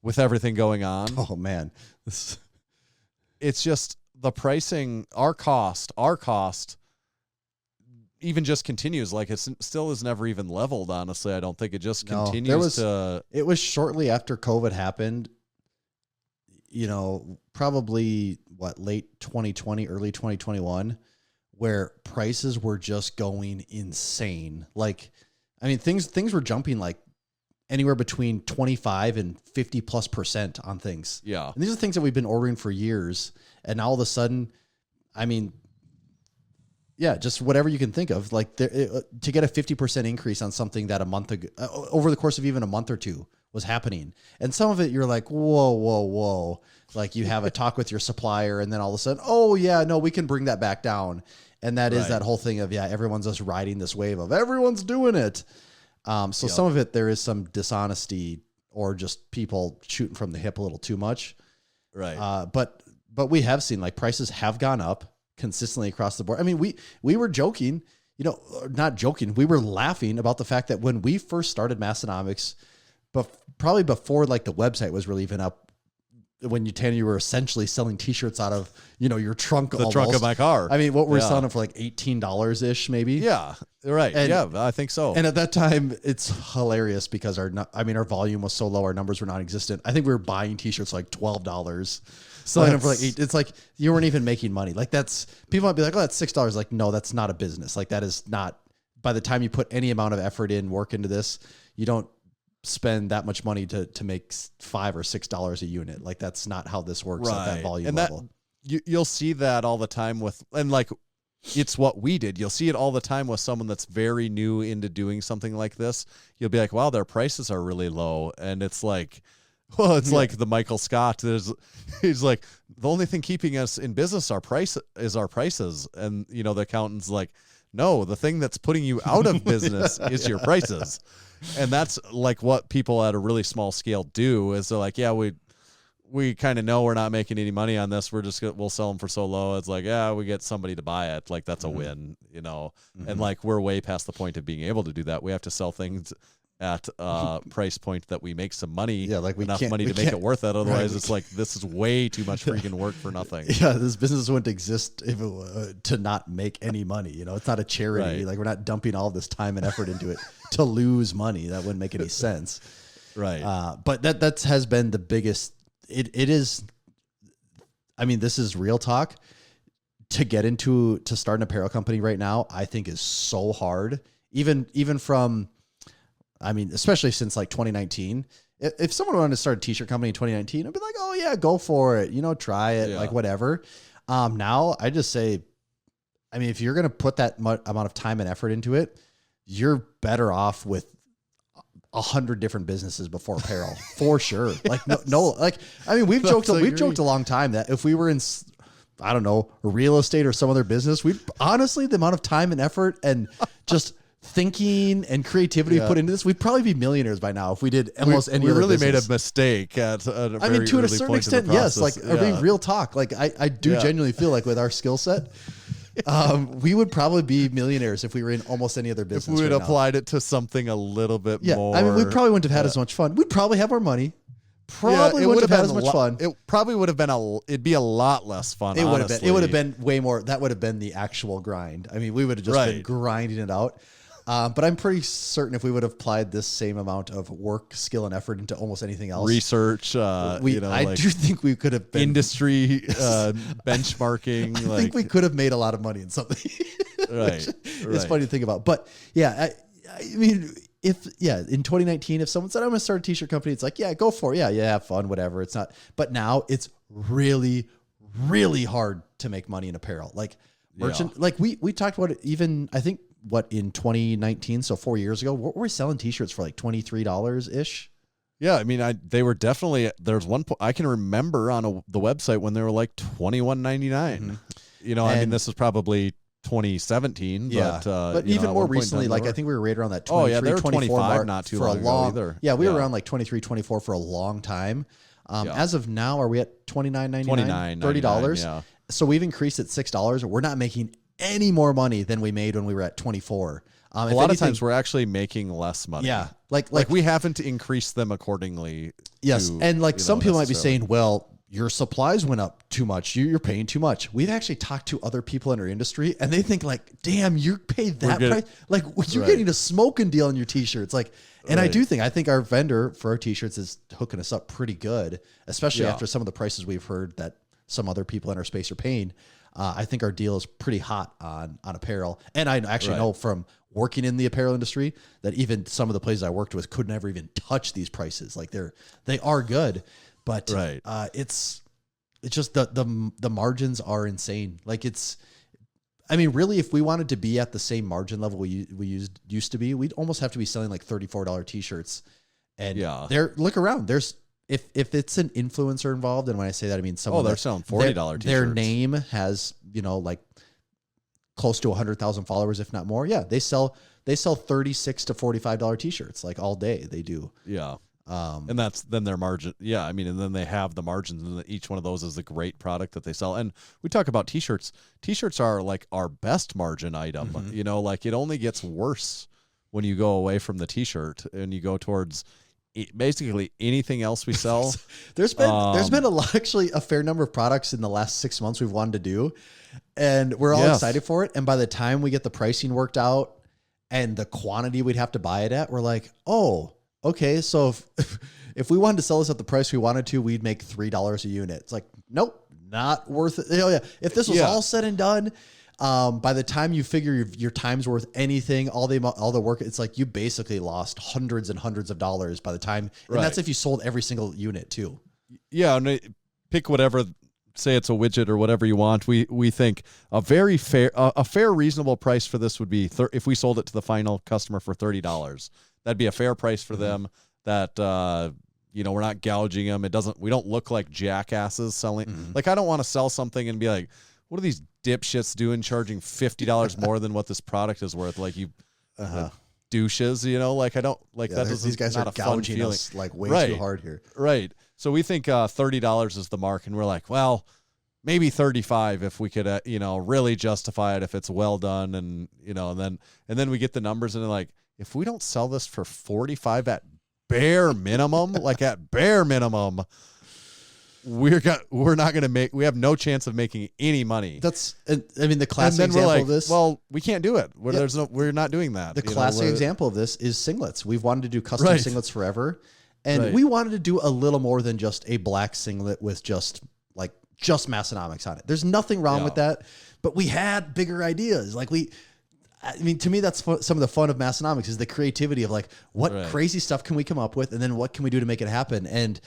[SPEAKER 5] With everything going on.
[SPEAKER 6] Oh man.
[SPEAKER 5] It's just the pricing, our cost even just continues. Like it still is never even leveled, honestly. I don't think it just continues
[SPEAKER 6] It was shortly after COVID happened, probably late 2020, early 2021, where prices were just going insane. Like, I mean, things were jumping like anywhere between 25 and 50+% on things.
[SPEAKER 5] Yeah.
[SPEAKER 6] And these are things that we've been ordering for years. And now all of a sudden, I mean, yeah, just whatever you can think of, like to get a 50% increase on something that a month ago, over the course of even a month or two was happening. And some of it, you're like, whoa. Like you have a talk with your supplier and then all of a sudden, oh yeah, no, we can bring that back down. And that is that whole thing of, everyone's just riding this wave of everyone's doing it. Some of it, there is some dishonesty or just people shooting from the hip a little too much.
[SPEAKER 5] Right.
[SPEAKER 6] But we have seen like prices have gone up consistently across the board. I mean, we were joking, not joking. We were laughing about the fact that when we first started Massenomics, but probably before like the website was really even up, when you were essentially selling T-shirts out of, your trunk,
[SPEAKER 5] the trunk of my car.
[SPEAKER 6] I mean, what we're selling them for like $18 ish, maybe.
[SPEAKER 5] Yeah. Right. And, I think so.
[SPEAKER 6] And at that time it's hilarious because our volume was so low. Our numbers were non-existent. I think we were buying T-shirts like $12, selling them for like $8. It's like, you weren't even making money. Like people might be like, oh, that's $6. Like, no, that's not a business. Like that is not, by the time you put any amount of effort in, work into this, you don't spend that much money to make $5 or $6 a unit. Like that's not how this works at that volume
[SPEAKER 5] and
[SPEAKER 6] level.
[SPEAKER 5] You'll see that all the time it's what we did. You'll see it all the time with someone that's very new into doing something like this. You'll be like, wow, their prices are really low. And it's like, well, it's like the Michael Scott. He's like, the only thing keeping us in business is our prices. And the accountant's like, no, the thing that's putting you out of business is your prices. And that's like what people at a really small scale do is they're like, yeah, we kind of know we're not making any money on this. We'll sell them for so low. It's like, yeah, we get somebody to buy it. Like that's a win, and like, we're way past the point of being able to do that. We have to sell things at a price point that we make some money.
[SPEAKER 6] Yeah. Like
[SPEAKER 5] enough money to make it worth it. Otherwise it's like, this is way too much freaking work for nothing.
[SPEAKER 6] Yeah. This business wouldn't exist if it to not make any money. It's not a charity.
[SPEAKER 5] Right.
[SPEAKER 6] Like we're not dumping all this time and effort into it to lose money. That wouldn't make any sense.
[SPEAKER 5] Right.
[SPEAKER 6] But that has been the biggest, it is, I mean, this is real talk. To start an apparel company right now, I think is so hard. Even from, I mean, especially since like 2019, if someone wanted to start a t-shirt company in 2019, I'd be like, oh yeah, go for it. Try it, like whatever. Now I just say, I mean, if you're going to put that amount of time and effort into it, you're better off with 100 different businesses before apparel for sure. Like like, I mean, we've joked a long time that if we were in, I don't know, real estate or some other business, we'd honestly, the amount of time and effort and just thinking and creativity we put into this, we'd probably be millionaires by now if we did almost any other business.
[SPEAKER 5] We really made a mistake at a very
[SPEAKER 6] I mean, to a
[SPEAKER 5] early
[SPEAKER 6] certain
[SPEAKER 5] point in the
[SPEAKER 6] extent, yes. Like,
[SPEAKER 5] process.
[SPEAKER 6] I mean, real talk. Like, I do genuinely feel like with our skill set, we would probably be millionaires if we were in almost any other business.
[SPEAKER 5] If we had
[SPEAKER 6] right now.
[SPEAKER 5] applied it to something a little bit more.
[SPEAKER 6] I mean, we probably wouldn't have had as much fun. We'd probably have more money. Probably
[SPEAKER 5] it
[SPEAKER 6] wouldn't have had
[SPEAKER 5] been
[SPEAKER 6] as much fun.
[SPEAKER 5] It probably would have been it'd be a lot less fun.
[SPEAKER 6] It would have been.
[SPEAKER 5] honestly.
[SPEAKER 6] It would have been way more. That would have been the actual grind. I mean, we would have just been grinding it out. But I'm pretty certain if we would have applied this same amount of work, skill, and effort into almost anything else,
[SPEAKER 5] research,
[SPEAKER 6] I do think we could have been
[SPEAKER 5] industry benchmarking.
[SPEAKER 6] I think we could have made a lot of money in something.
[SPEAKER 5] Right.
[SPEAKER 6] It's funny to think about. But yeah, I mean, in 2019, if someone said I'm going to start a t-shirt company, it's like, yeah, go for it. Yeah, have fun, whatever. It's not. But now it's really, really hard to make money in apparel. Like merchant, like we talked about it even, I think, in 2019, so 4 years ago, what were we selling t-shirts for, like $23 ish?
[SPEAKER 5] Yeah, I mean, they were definitely, there's one point I can remember on the website when they were like $21.99.
[SPEAKER 6] Mm-hmm.
[SPEAKER 5] You know, I mean, this was probably 2017,
[SPEAKER 6] but even more recently, like I think we were right around that 23,
[SPEAKER 5] they were
[SPEAKER 6] 24 mark
[SPEAKER 5] not too
[SPEAKER 6] for
[SPEAKER 5] long
[SPEAKER 6] a long
[SPEAKER 5] ago either.
[SPEAKER 6] Yeah, we were around like 23, 24 for a long time. As of now, are we at $29.99? $30.
[SPEAKER 5] Yeah.
[SPEAKER 6] So we've increased it $6. We're not making any more money than we made when we were at 24.
[SPEAKER 5] A lot of times we're actually making less money.
[SPEAKER 6] Yeah. Like
[SPEAKER 5] we haven't increased them accordingly.
[SPEAKER 6] Yes. And like some people might be saying, well, your supplies went up too much. You're paying too much. We've actually talked to other people in our industry and they think like, damn, you paid that price. Like you're getting a smoking deal on your t-shirts. Like, and I think our vendor for our t-shirts is hooking us up pretty good, especially after some of the prices we've heard that some other people in our space are paying. I think our deal is pretty hot on apparel. And I actually know from working in the apparel industry that even some of the places I worked with could never even touch these prices. Like they are good, but it's just the margins are insane. Like I mean, really, if we wanted to be at the same margin level we used to be, we'd almost have to be selling like $34 t-shirts. And look around. There's if it's an influencer involved, and when I say that, I mean someone
[SPEAKER 5] they're selling $40 t-shirts.
[SPEAKER 6] Their name has, like close to 100,000 followers, if not more. Yeah, they sell $36 to $45 t-shirts like all day. They do.
[SPEAKER 5] Yeah. And that's then their margin. Yeah. I mean, and then they have the margins, and each one of those is a great product that they sell. And we talk about t-shirts. T-shirts are like our best margin item. Mm-hmm. Like it only gets worse when you go away from the t-shirt and you go towards basically anything else we sell.
[SPEAKER 6] there's been actually a fair number of products in the last 6 months we've wanted to do, and we're all excited for it. And by the time we get the pricing worked out and the quantity we'd have to buy it at, we're like, oh, okay. So if we wanted to sell this at the price we wanted to, we'd make $3 a unit. It's like, nope, not worth it. Oh yeah. If this was all said and done, by the time you figure your time's worth anything, all the work, it's like you basically lost hundreds and hundreds of dollars by the time. And that's if you sold every single unit too.
[SPEAKER 5] Yeah. And pick whatever, say it's a widget or whatever you want. We think a very fair, reasonable price for this would be if we sold it to the final customer for $30, that'd be a fair price for them that, we're not gouging them. We don't look like jackasses selling. Mm-hmm. Like I don't want to sell something and be like, what are these dipshits doing charging $50 more than what this product is worth? Like you douches, like I don't like that.
[SPEAKER 6] These guys are gouging us like way too hard here.
[SPEAKER 5] Right. So we think $30 is the mark, and we're like, well, maybe $35 if we could, really justify it if it's well done, and and then we get the numbers, and they're like, if we don't sell this for $45 at bare minimum, we're not going to make. We have no chance of making any money.
[SPEAKER 6] The classic example of this.
[SPEAKER 5] Well, we can't do it. We're not doing that.
[SPEAKER 6] The classic example of this is singlets. We've wanted to do custom singlets forever. And we wanted to do a little more than just a black singlet with just Massenomics on it. There's nothing wrong with that, but we had bigger ideas. To me, that's some of the fun of Massenomics is the creativity of what crazy stuff can we come up with, and then what can we do to make it happen? And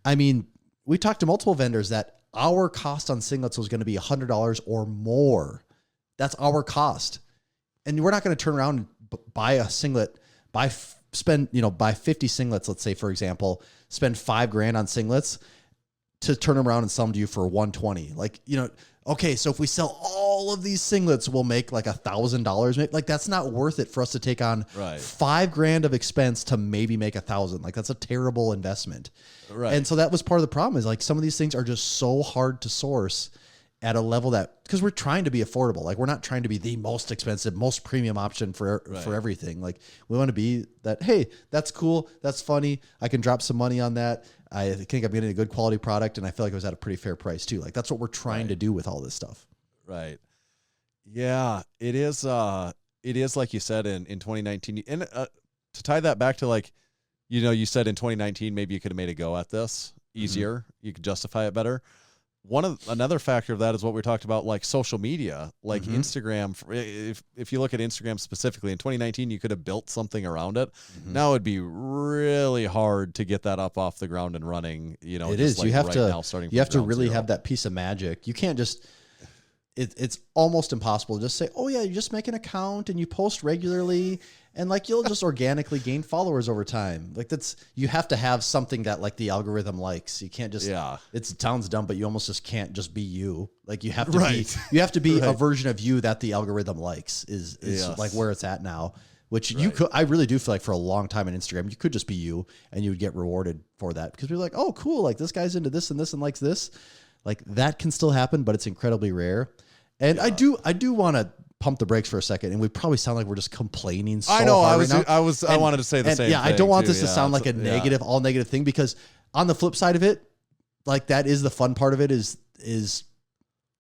[SPEAKER 6] I mean, we talked to multiple vendors that our cost on singlets was going to be $100 or more. That's our cost. And we're not going to turn around and buy a singlet, buy spend, buy 50 singlets, let's say, for example, spend $5,000 on singlets to turn them around and sell them to you for 120. Like, okay, so if we sell all of these singlets, we'll make like $1,000. Like, that's not worth it for us to take on $5,000 of expense to maybe make $1,000. Like, that's a terrible investment. Right. And so that was part of the problem, is like some of these things are just so hard to source at a level that, because we're trying to be affordable. Like, we're not trying to be the most expensive, most premium option for everything. Like, we want to be that, hey, that's cool, that's funny, I can drop some money on that. I think I'm getting a good quality product, and I feel like it was at a pretty fair price too. Like, that's what we're trying to do with all this stuff.
[SPEAKER 5] Right. Yeah, it is. It is like you said in 2019, and to tie that back to, like, you said in 2019 maybe you could have made a go at this easier. Mm-hmm. You could justify it better. Another factor of that is what we talked about, like social media, like Instagram. If you look at Instagram specifically, in 2019, you could have built something around it. Mm-hmm. Now it'd be really hard to get that up off the ground and running. It is. Like, you have
[SPEAKER 6] to really have that piece of magic. You can't just. It's almost impossible to just say, oh yeah, you just make an account and you post regularly, and like you'll just organically gain followers over time. Like, you have to have something that like the algorithm likes. You can't just, it sounds dumb, but you almost just can't just be you. Like, you have to be a version of you that the algorithm likes is like where it's at now, which I really do feel like for a long time on Instagram, you could just be you and you would get rewarded for that, because we're like, oh cool, like this guy's into this and this and likes this. Like, that can still happen, but it's incredibly rare. And I do want to pump the brakes for a second, and we probably sound like we're just complaining so
[SPEAKER 5] I know.
[SPEAKER 6] hard
[SPEAKER 5] I wanted to say the same thing.
[SPEAKER 6] I don't want this to sound like a negative, all negative thing, because on the flip side of it, like, that is the fun part of it is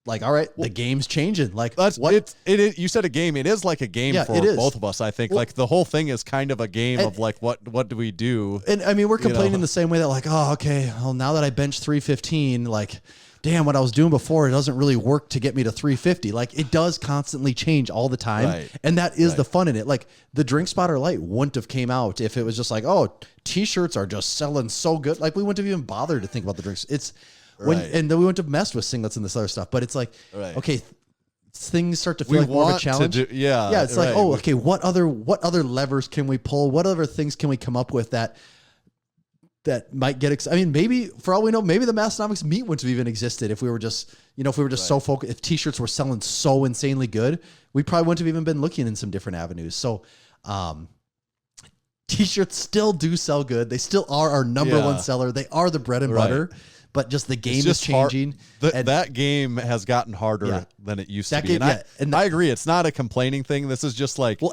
[SPEAKER 6] like, all right, the game's changing. Like,
[SPEAKER 5] you said a game. It is like a game for both of us. I think like the whole thing is kind of a game of like, what do we do?
[SPEAKER 6] And I mean, we're complaining the same way that like, oh, okay, well, now that I bench 315, like, damn, what I was doing before, it doesn't really work to get me to 350. Like, it does constantly change all the time. Right. And that is the fun in it. Like, the Drink Spotter Light wouldn't have came out if it was just like, oh, t-shirts are just selling so good. Like, we wouldn't have even bothered to think about the drinks. And then we wouldn't have messed with singlets and this other stuff. But it's like, okay, things start to feel like more of a challenge. It's like, oh, okay, what other levers can we pull? What other things can we come up with that might get, I mean, maybe for all we know, maybe the Massenomics meat wouldn't have even existed if we were just, so focused, if t-shirts were selling so insanely good, we probably wouldn't have even been looking in some different avenues. So, t-shirts still do sell good. They still are our number one seller. They are the bread and butter, but just the game is changing.
[SPEAKER 5] That game has gotten harder than it used to be. And I agree. It's not a complaining thing. This is just like,
[SPEAKER 6] we're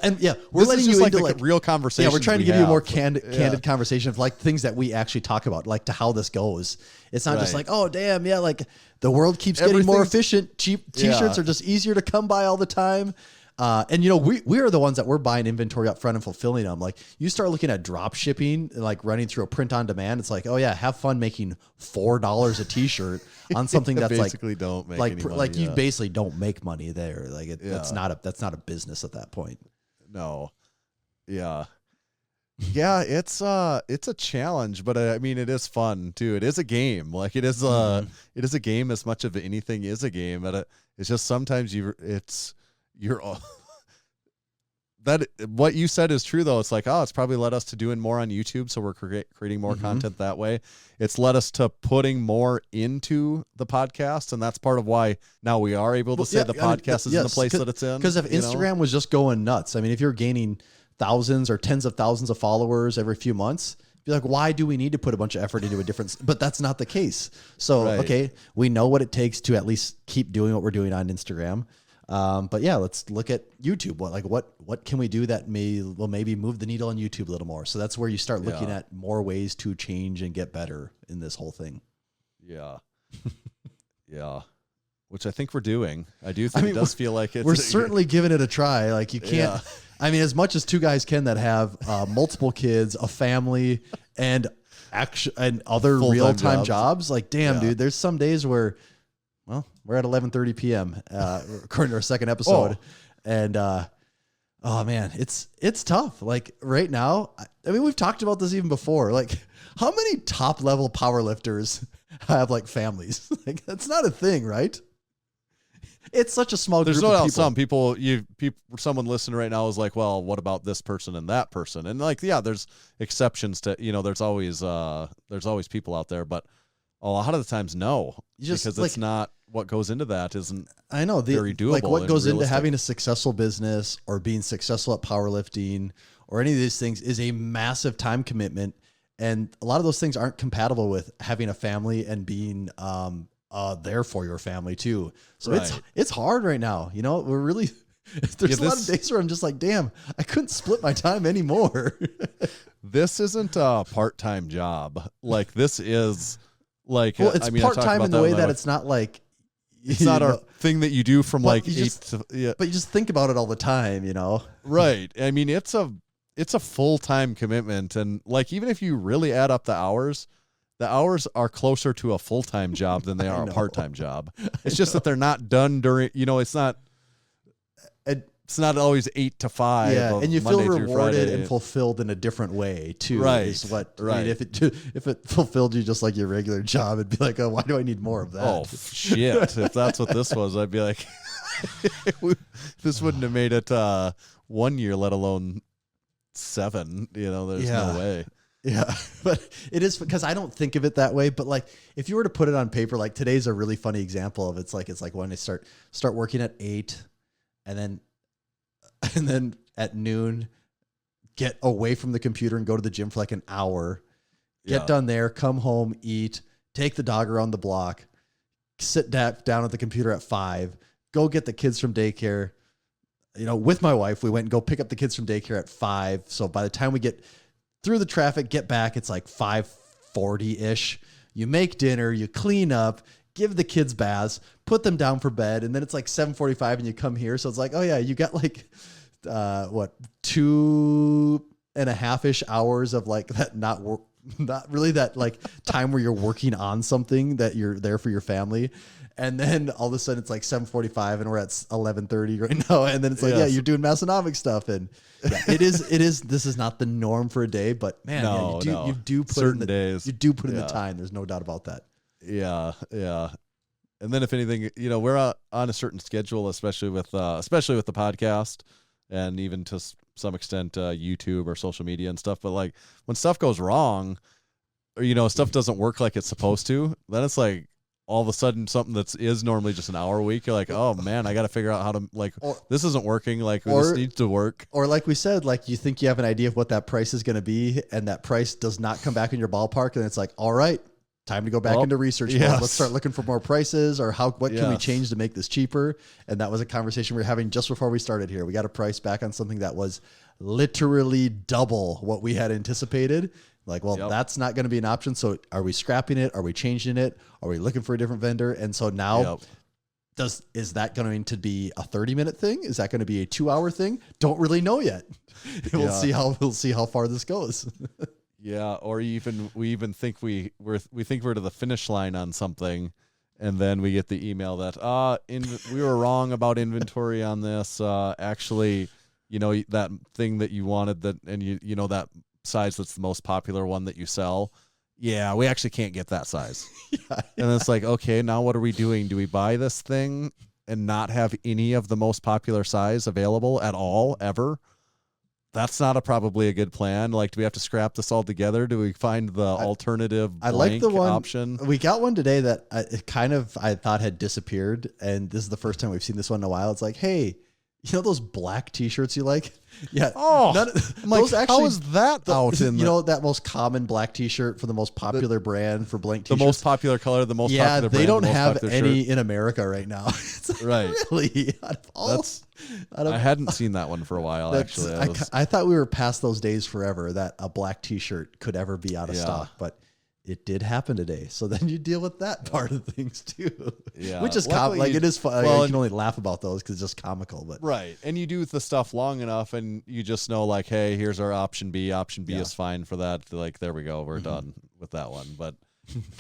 [SPEAKER 6] letting you into like
[SPEAKER 5] a real conversation.
[SPEAKER 6] Yeah, we're trying to give you a more candid conversation of like things that we actually talk about, like to how this goes. It's not just like, oh damn, like the world keeps getting more efficient. Cheap t-shirts are just easier to come by all the time. And we are the ones that we're buying inventory up front and fulfilling them. Like, you start looking at drop shipping, like running through a print on demand. It's like, oh yeah, have fun making $4 a t-shirt on something that's
[SPEAKER 5] basically don't make any money.
[SPEAKER 6] Like, you basically don't make money there. Like, that's not a business at that point.
[SPEAKER 5] No. Yeah. Yeah, it's a challenge, but I mean, it is fun too. It is a game. Like, it is a game as much of anything is a game. But it's just sometimes that what you said is true though. It's like, it's probably led us to doing more on YouTube, so we're creating more content that way. It's led us to putting more into the podcast, and that's part of why now we are able to say the podcast is in the place that it's in.
[SPEAKER 6] Because if Instagram was just going nuts, I mean, if you're gaining thousands or tens of thousands of followers every few months, be like, why do we need to put a bunch of effort into a different? But that's not the case. So okay, we know what it takes to at least keep doing what we're doing on Instagram. But yeah, let's look at YouTube. What can we do that will maybe move the needle on YouTube a little more? So that's where you start looking at more ways to change and get better in this whole thing.
[SPEAKER 5] Yeah. Yeah. Which I think we're doing. I do think it does feel like it's.
[SPEAKER 6] We're certainly giving it a try. Like, you can't, I mean, as much as two guys can that have multiple kids, a family, and other real-time jobs, like, damn, dude, there's some days where, well, we're at 11:30 p.m. According to our second episode, and oh man, it's tough. Like, right now, I mean, we've talked about this even before. Like, how many top level power lifters have like families? Like, that's not a thing, right? It's such a small
[SPEAKER 5] There's
[SPEAKER 6] group
[SPEAKER 5] no
[SPEAKER 6] of
[SPEAKER 5] doubt
[SPEAKER 6] people.
[SPEAKER 5] someone listening right now is like, well, what about this person and that person? And like, yeah, there's exceptions to, there's always people out there, but a lot of the times, no, because it's not what goes into that isn't.
[SPEAKER 6] I know
[SPEAKER 5] very doable.
[SPEAKER 6] Like what goes into
[SPEAKER 5] realistic.
[SPEAKER 6] having a successful business or being successful at powerlifting or any of these things is a massive time commitment. And a lot of those things aren't compatible with having a family and being there for your family too. So it's hard right now. We're really there's a lot of days where I'm just like, damn, I couldn't split my time anymore.
[SPEAKER 5] This isn't a part-time job. Like this is like
[SPEAKER 6] it's part-time in the way that it's not like
[SPEAKER 5] it's not a thing that you do from like 8 to
[SPEAKER 6] But you just think about it all the time,
[SPEAKER 5] Right. I mean, it's a full-time commitment, and like even if you really add up the hours are closer to a full-time job than they are a part-time job. It's just that they're not done during, it's not always 8 to 5.
[SPEAKER 6] Yeah, and you
[SPEAKER 5] Monday
[SPEAKER 6] feel
[SPEAKER 5] through
[SPEAKER 6] rewarded
[SPEAKER 5] Friday.
[SPEAKER 6] and fulfilled in a different way too.
[SPEAKER 5] Right.
[SPEAKER 6] Is what
[SPEAKER 5] Right.
[SPEAKER 6] I mean, if it fulfilled you just like your regular job, it'd be like, oh, why do I need more of that?
[SPEAKER 5] Oh shit! If that's what this was, I'd be like, this wouldn't have made it 1 year, let alone 7. There's no way.
[SPEAKER 6] Yeah, but it is because I don't think of it that way. But like, if you were to put it on paper, like today's a really funny example of it's like when I start working at 8, and then at noon, get away from the computer and go to the gym for like an hour, get done there, come home, eat, take the dog around the block, sit down at the computer at 5, go get the kids from daycare. With my wife, we went and go pick up the kids from daycare at 5. So by the time we get through the traffic, get back, it's like 5:40-ish. You make dinner, you clean up, give the kids baths, put them down for bed, and then it's like 7:45 and you come here. So it's like, oh yeah, you got like 2.5-ish hours of like that not really that like time where you're working on something that you're there for your family. And then all of a sudden it's like 7:45 and we're at 11:30 right now. And then it's like, yeah, you're doing Massenomics stuff. And yeah, it is, this is not the norm for a day, but man, you do put
[SPEAKER 5] certain
[SPEAKER 6] in
[SPEAKER 5] days.
[SPEAKER 6] You do put in the time. There's no doubt about that.
[SPEAKER 5] Yeah. Yeah. And then if anything, we're on a certain schedule, especially with the podcast and even to some extent, YouTube or social media and stuff. But like when stuff goes wrong or, stuff doesn't work like it's supposed to, then it's like, all of a sudden something is normally just an hour a week. You're like, oh man, I got to figure out how to this isn't working. Like this needs to work.
[SPEAKER 6] Or like we said, like you think you have an idea of what that price is going to be and that price does not come back in your ballpark. And it's like, all right, time to go back into research. Mode. Let's start looking for more prices or what can we change to make this cheaper? And that was a conversation we were having just before we started here. We got a price back on something that was literally double what we had anticipated. Like, well, that's not going to be an option. So are we scrapping it? Are we changing it? Are we looking for a different vendor? And so now is that going to be a 30-minute thing? Is that going to be a 2-hour thing? Don't really know yet. We'll see how far this goes.
[SPEAKER 5] Yeah. Or we think we think we're to the finish line on something. And then we get the email that, we were wrong about inventory on this. Actually, that thing that you wanted and that size that's the most popular one that you sell. Yeah, we actually can't get that size. And it's like, okay, now what are we doing? Do we buy this thing and not have any of the most popular size available at all, ever? That's not probably a good plan. Like, do we have to scrap this all together? Do we find the alternative
[SPEAKER 6] I like the one
[SPEAKER 5] option?
[SPEAKER 6] We got one today that I thought had disappeared. And this is the first time we've seen this one in a while. It's like, hey, those black T-shirts you like? Yeah.
[SPEAKER 5] Oh, those actually, how is that out in
[SPEAKER 6] that most common black T-shirt for the most popular brand for blank T-shirts?
[SPEAKER 5] The most popular color, the most popular brand.
[SPEAKER 6] Yeah, they don't have any in America right now. It's like,
[SPEAKER 5] right.
[SPEAKER 6] Really?
[SPEAKER 5] I hadn't seen that one for a while, actually.
[SPEAKER 6] I thought we were past those days forever that a black T-shirt could ever be out of stock, but it did happen today. So then you deal with that part of things too.
[SPEAKER 5] Yeah.
[SPEAKER 6] Which is it is fun. Well, you can only laugh about those because it's just comical. But
[SPEAKER 5] right. And you do the stuff long enough and you just know like, hey, here's our option B. Option B is fine for that. Like, there we go. We're done with that one. But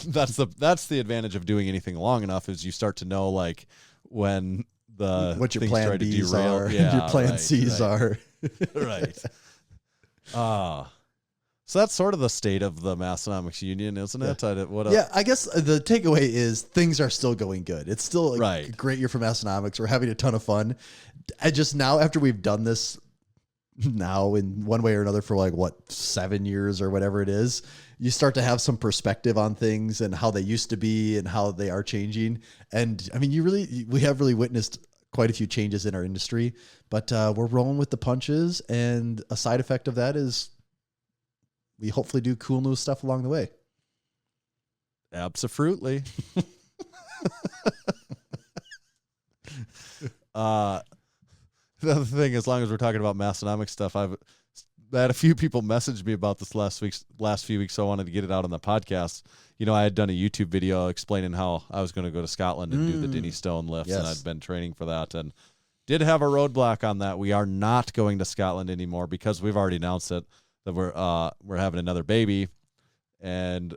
[SPEAKER 5] that's the advantage of doing anything long enough is you start to know like when
[SPEAKER 6] what your
[SPEAKER 5] things
[SPEAKER 6] plan
[SPEAKER 5] try to
[SPEAKER 6] B's
[SPEAKER 5] derail.
[SPEAKER 6] are,
[SPEAKER 5] Yeah,
[SPEAKER 6] your plan C's are.
[SPEAKER 5] Right. So that's sort of the state of the Massenomics Union, isn't it?
[SPEAKER 6] I guess the takeaway is things are still going good. It's still
[SPEAKER 5] Right.
[SPEAKER 6] a great year for Massenomics. We're having a ton of fun. I just now, after we've done this now in one way or another for 7 years or whatever it is, you start to have some perspective on things and how they used to be and how they are changing. And I mean, we have really witnessed quite a few changes in our industry, but we're rolling with the punches. And a side effect of that is we hopefully do cool new stuff along the way.
[SPEAKER 5] Absolutely. The other thing, as long as we're talking about Massenomics stuff, I've had a few people message me about this last few weeks, so I wanted to get it out on the podcast. I had done a YouTube video explaining how I was going to go to Scotland and do the Dinny Stone lifts, and I'd been training for that, and did have a roadblock on that. We are not going to Scotland anymore because we've already announced it, that we're having another baby, and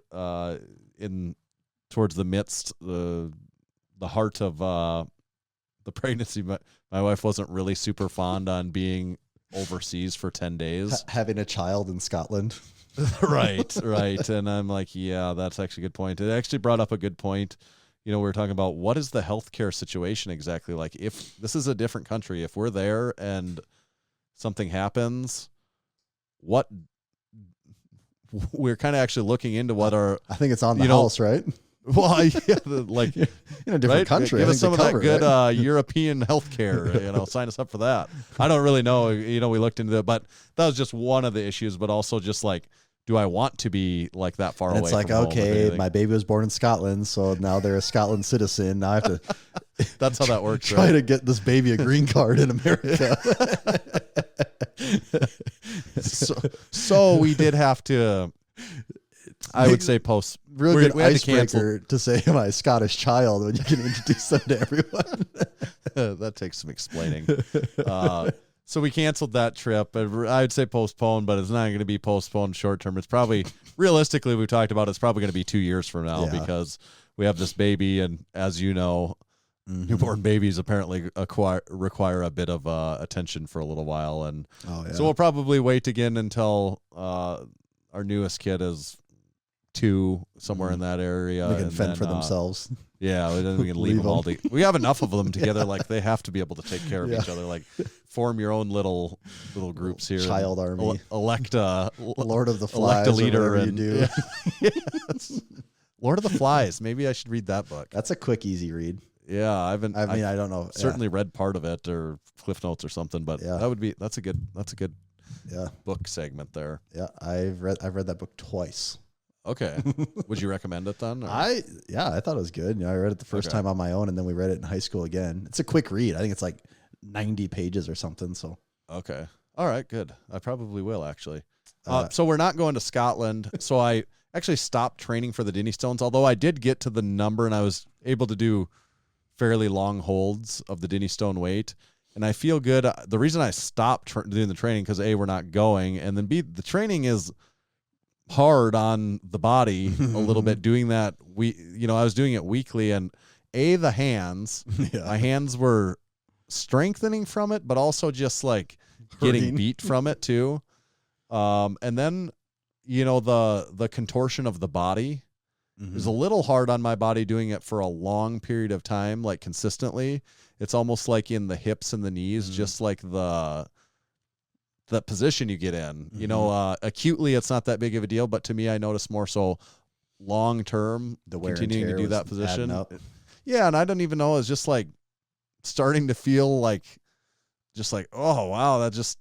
[SPEAKER 5] towards the midst, the heart of the pregnancy, my wife wasn't really super fond on being overseas for 10 days.
[SPEAKER 6] Having a child in Scotland.
[SPEAKER 5] Right. And I'm like, yeah, that's actually a good point. It actually brought up a good point. We were talking about what is the healthcare situation exactly like. If this is a different country, if we're there and something happens, what we're kind of actually looking into what our,
[SPEAKER 6] I think it's on the house, right?
[SPEAKER 5] Well, yeah,
[SPEAKER 6] in a different country.
[SPEAKER 5] Give us some of that good European healthcare. Sign us up for that. I don't really know. We looked into that, but that was just one of the issues. But also, just do I want to be that far away?
[SPEAKER 6] It's like,
[SPEAKER 5] from
[SPEAKER 6] okay,
[SPEAKER 5] home
[SPEAKER 6] my baby was born in Scotland, so now they're a Scotland citizen. Now I have to.
[SPEAKER 5] That's how that works.
[SPEAKER 6] Try to get this baby a green card in America.
[SPEAKER 5] so we did have to. I would say post.
[SPEAKER 6] Real good icebreaker to say my Scottish child when you can introduce them to everyone.
[SPEAKER 5] That takes some explaining. So we canceled that trip. I would say postponed, but it's not going to be postponed short term. It's probably, realistically, we've talked about it's probably going to be 2 years from now because we have this baby, and as you know, newborn babies apparently require a bit of attention for a little while, and so we'll probably wait again until our newest kid is 2, somewhere in that area.
[SPEAKER 6] They can fend for themselves.
[SPEAKER 5] Yeah, then we can leave them all. We have enough of them together. They have to be able to take care of each other. Form your own little groups here.
[SPEAKER 6] Child army.
[SPEAKER 5] Elect a
[SPEAKER 6] Lord of the Flies.
[SPEAKER 5] Elect a leader,
[SPEAKER 6] and you do.
[SPEAKER 5] Lord of the Flies. Maybe I should read that book.
[SPEAKER 6] That's a quick, easy read.
[SPEAKER 5] Yeah, I don't know. Certainly read part of it or Cliff Notes or something, but that's a good book segment there.
[SPEAKER 6] Yeah, I've read that book twice.
[SPEAKER 5] Okay. Would you recommend it then? Or?
[SPEAKER 6] I thought it was good. I read it the first time on my own, and then we read it in high school again. It's a quick read. I think it's 90 pages or something. So
[SPEAKER 5] okay. All right, good. I probably will actually. So we're not going to Scotland. So I actually stopped training for the Dinny Stones, although I did get to the number and I was able to do fairly long holds of the Dinny Stone weight. And I feel good. The reason I stopped doing the training, because A, we're not going, and then B, the training is hard on the body a little bit doing that. I was doing it weekly, and A, the hands, my hands were strengthening from it, but also just getting beat from it too. And then, the contortion of the body is a little hard on my body doing it for a long period of time, consistently. It's almost like in the hips and the knees, just the position you get in. Acutely, it's not that big of a deal, but to me, I notice more so long term, continuing to do that position. Yeah, and I don't even know. It's just starting to feel oh wow, that just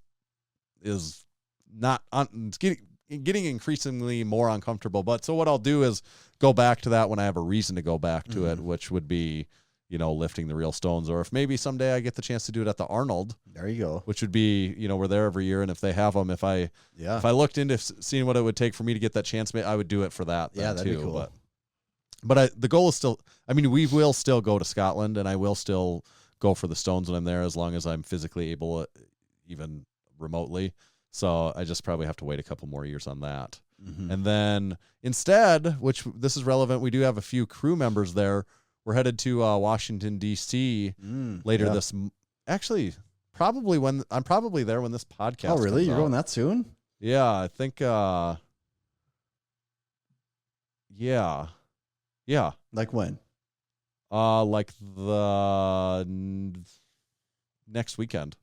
[SPEAKER 5] is not. It's getting increasingly more uncomfortable. But so what I'll do is go back to that when I have a reason to go back to it, which would be, lifting the real stones, or if maybe someday I get the chance to do it at the Arnold. There you go. Which would be, we're there every year, and if they have them, if I looked into seeing what it would take for me to get that chance, I would do it for that. Yeah, that'd be cool. But the goal is still, we will still go to Scotland, and I will still go for the stones when I'm there, as long as I'm physically able, even remotely. So I just probably have to wait a couple more years on that. And then instead, which this is relevant, we do have a few crew members there. We're headed to Washington, D.C. later this. Actually, probably I'm probably there when this podcast.
[SPEAKER 6] Oh, really?
[SPEAKER 5] Comes
[SPEAKER 6] You're
[SPEAKER 5] out.
[SPEAKER 6] going that soon?
[SPEAKER 5] Yeah, I think Yeah.
[SPEAKER 6] Like when?
[SPEAKER 5] Like next weekend.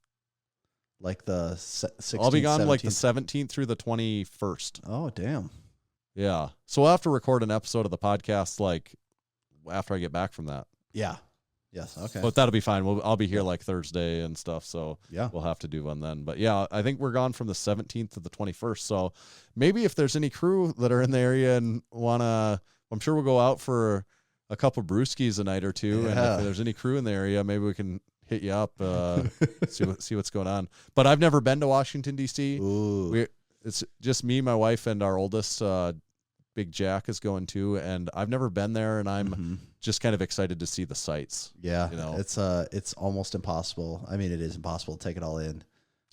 [SPEAKER 6] Like the 16th,
[SPEAKER 5] I'll be gone
[SPEAKER 6] 17th?
[SPEAKER 5] like the 17th through the 21st.
[SPEAKER 6] Oh, damn.
[SPEAKER 5] Yeah. So we'll have to record an episode of the podcast like after I get back from that.
[SPEAKER 6] Yeah. Yes. Okay.
[SPEAKER 5] But that'll be fine. I'll be here like Thursday and stuff, so
[SPEAKER 6] Yeah.
[SPEAKER 5] we'll have to do one then. But yeah, I think we're gone from the 17th to the 21st. So maybe if there's any crew that are in the area and wanna, I'm sure we'll go out for a couple brewskis a night or two. And
[SPEAKER 6] Yeah.
[SPEAKER 5] if there's any crew in the area, maybe we can hit you up, see what's going on. But I've never been to Washington D.C.
[SPEAKER 6] Ooh.
[SPEAKER 5] It's just me, my wife, and our oldest. Big Jack is going too, and I've never been there, and I'm just kind of excited to see the sights.
[SPEAKER 6] Yeah.
[SPEAKER 5] You know?
[SPEAKER 6] It's almost impossible. I mean, it is impossible to take it all in.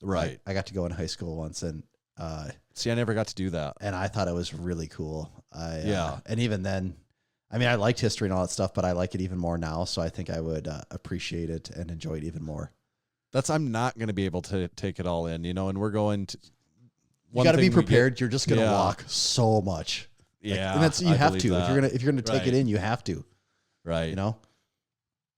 [SPEAKER 5] Right.
[SPEAKER 6] I got to go in high school once, and
[SPEAKER 5] See, I never got to do that.
[SPEAKER 6] and I thought it was really cool.
[SPEAKER 5] Yeah.
[SPEAKER 6] And even then, I mean, I liked history and all that stuff, but I like it even more now. So I think I would appreciate it and enjoy it even more.
[SPEAKER 5] I'm not going to be able to take it all in, and we're going to.
[SPEAKER 6] You got to be prepared. You're just going to walk so much.
[SPEAKER 5] Yeah,
[SPEAKER 6] and that's you
[SPEAKER 5] I
[SPEAKER 6] have
[SPEAKER 5] believe
[SPEAKER 6] to.
[SPEAKER 5] that.
[SPEAKER 6] If you're gonna take it in, you have to.
[SPEAKER 5] Right.
[SPEAKER 6] You know.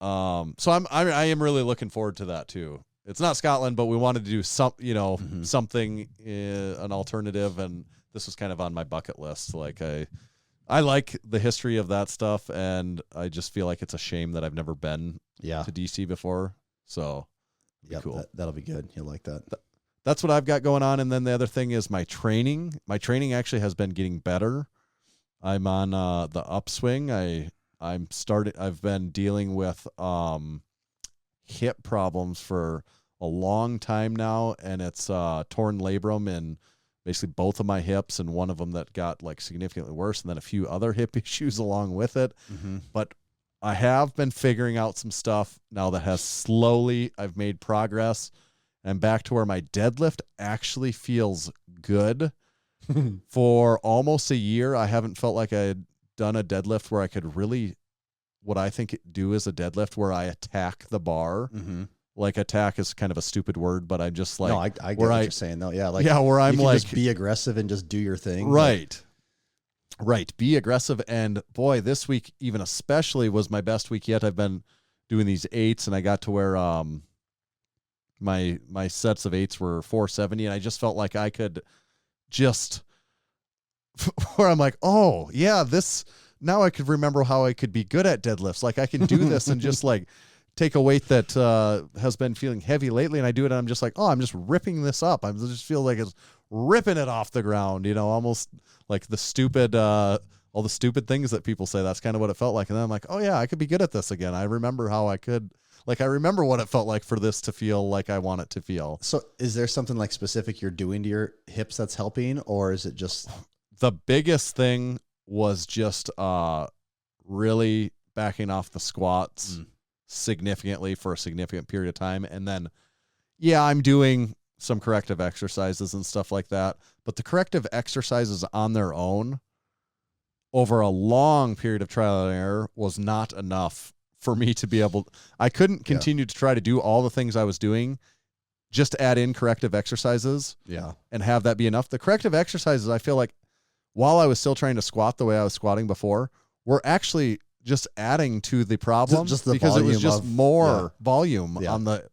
[SPEAKER 5] So I am really looking forward to that too. It's not Scotland, but we wanted to do something, an alternative, and this was kind of on my bucket list. Like I like the history of that stuff, and I just feel like it's a shame that I've never been to DC before. So
[SPEAKER 6] yeah,
[SPEAKER 5] cool.
[SPEAKER 6] That'll be good. You'll like that.
[SPEAKER 5] That's what I've got going on, and then the other thing is my training. My training actually has been getting better. I'm on the upswing. I've been dealing with hip problems for a long time now, and it's torn labrum in basically both of my hips, and one of them that got like significantly worse, and then a few other hip issues along with it. But I have been figuring out some stuff now that has slowly, I've made progress. I'm back to where my deadlift actually feels good. For almost a year, I haven't felt like I had done a deadlift where I could really, what I think do is a deadlift where I attack the bar. Like attack is kind of a stupid word, but I'm just like,
[SPEAKER 6] no, I get what you're saying though. Yeah, like
[SPEAKER 5] where I'm
[SPEAKER 6] you can
[SPEAKER 5] like,
[SPEAKER 6] just be aggressive and just do your thing.
[SPEAKER 5] Right. Be aggressive. And boy, this week even especially was my best week yet. I've been doing these 8s, and I got to where my sets of 8s were 470, and I just felt like I could just where I'm like, oh yeah, this now I could remember how I could be good at deadlifts. Like I can do this and just like take a weight that has been feeling heavy lately, and I do it, and I'm just like, oh, I'm just ripping this up. I just feel like it's ripping it off the ground, almost like the stupid all the stupid things that people say. That's kind of what it felt like. And then I'm like, oh yeah, I could be good at this again. I remember how I could. Like, I remember what it felt like for this to feel like I want it to feel.
[SPEAKER 6] So is there something like specific you're doing to your hips that's helping, or is it just?
[SPEAKER 5] The biggest thing was just really backing off the squats significantly for a significant period of time. And then, yeah, I'm doing some corrective exercises and stuff like that. But the corrective exercises on their own over a long period of trial and error was not enough for me to be able, I couldn't continue to try to do all the things I was doing, just add in corrective exercises and have that be enough. The corrective exercises, I feel like while I was still trying to squat the way I was squatting before, were actually just adding to the problem
[SPEAKER 6] just the
[SPEAKER 5] because it was just more volume
[SPEAKER 6] Yeah.
[SPEAKER 5] on the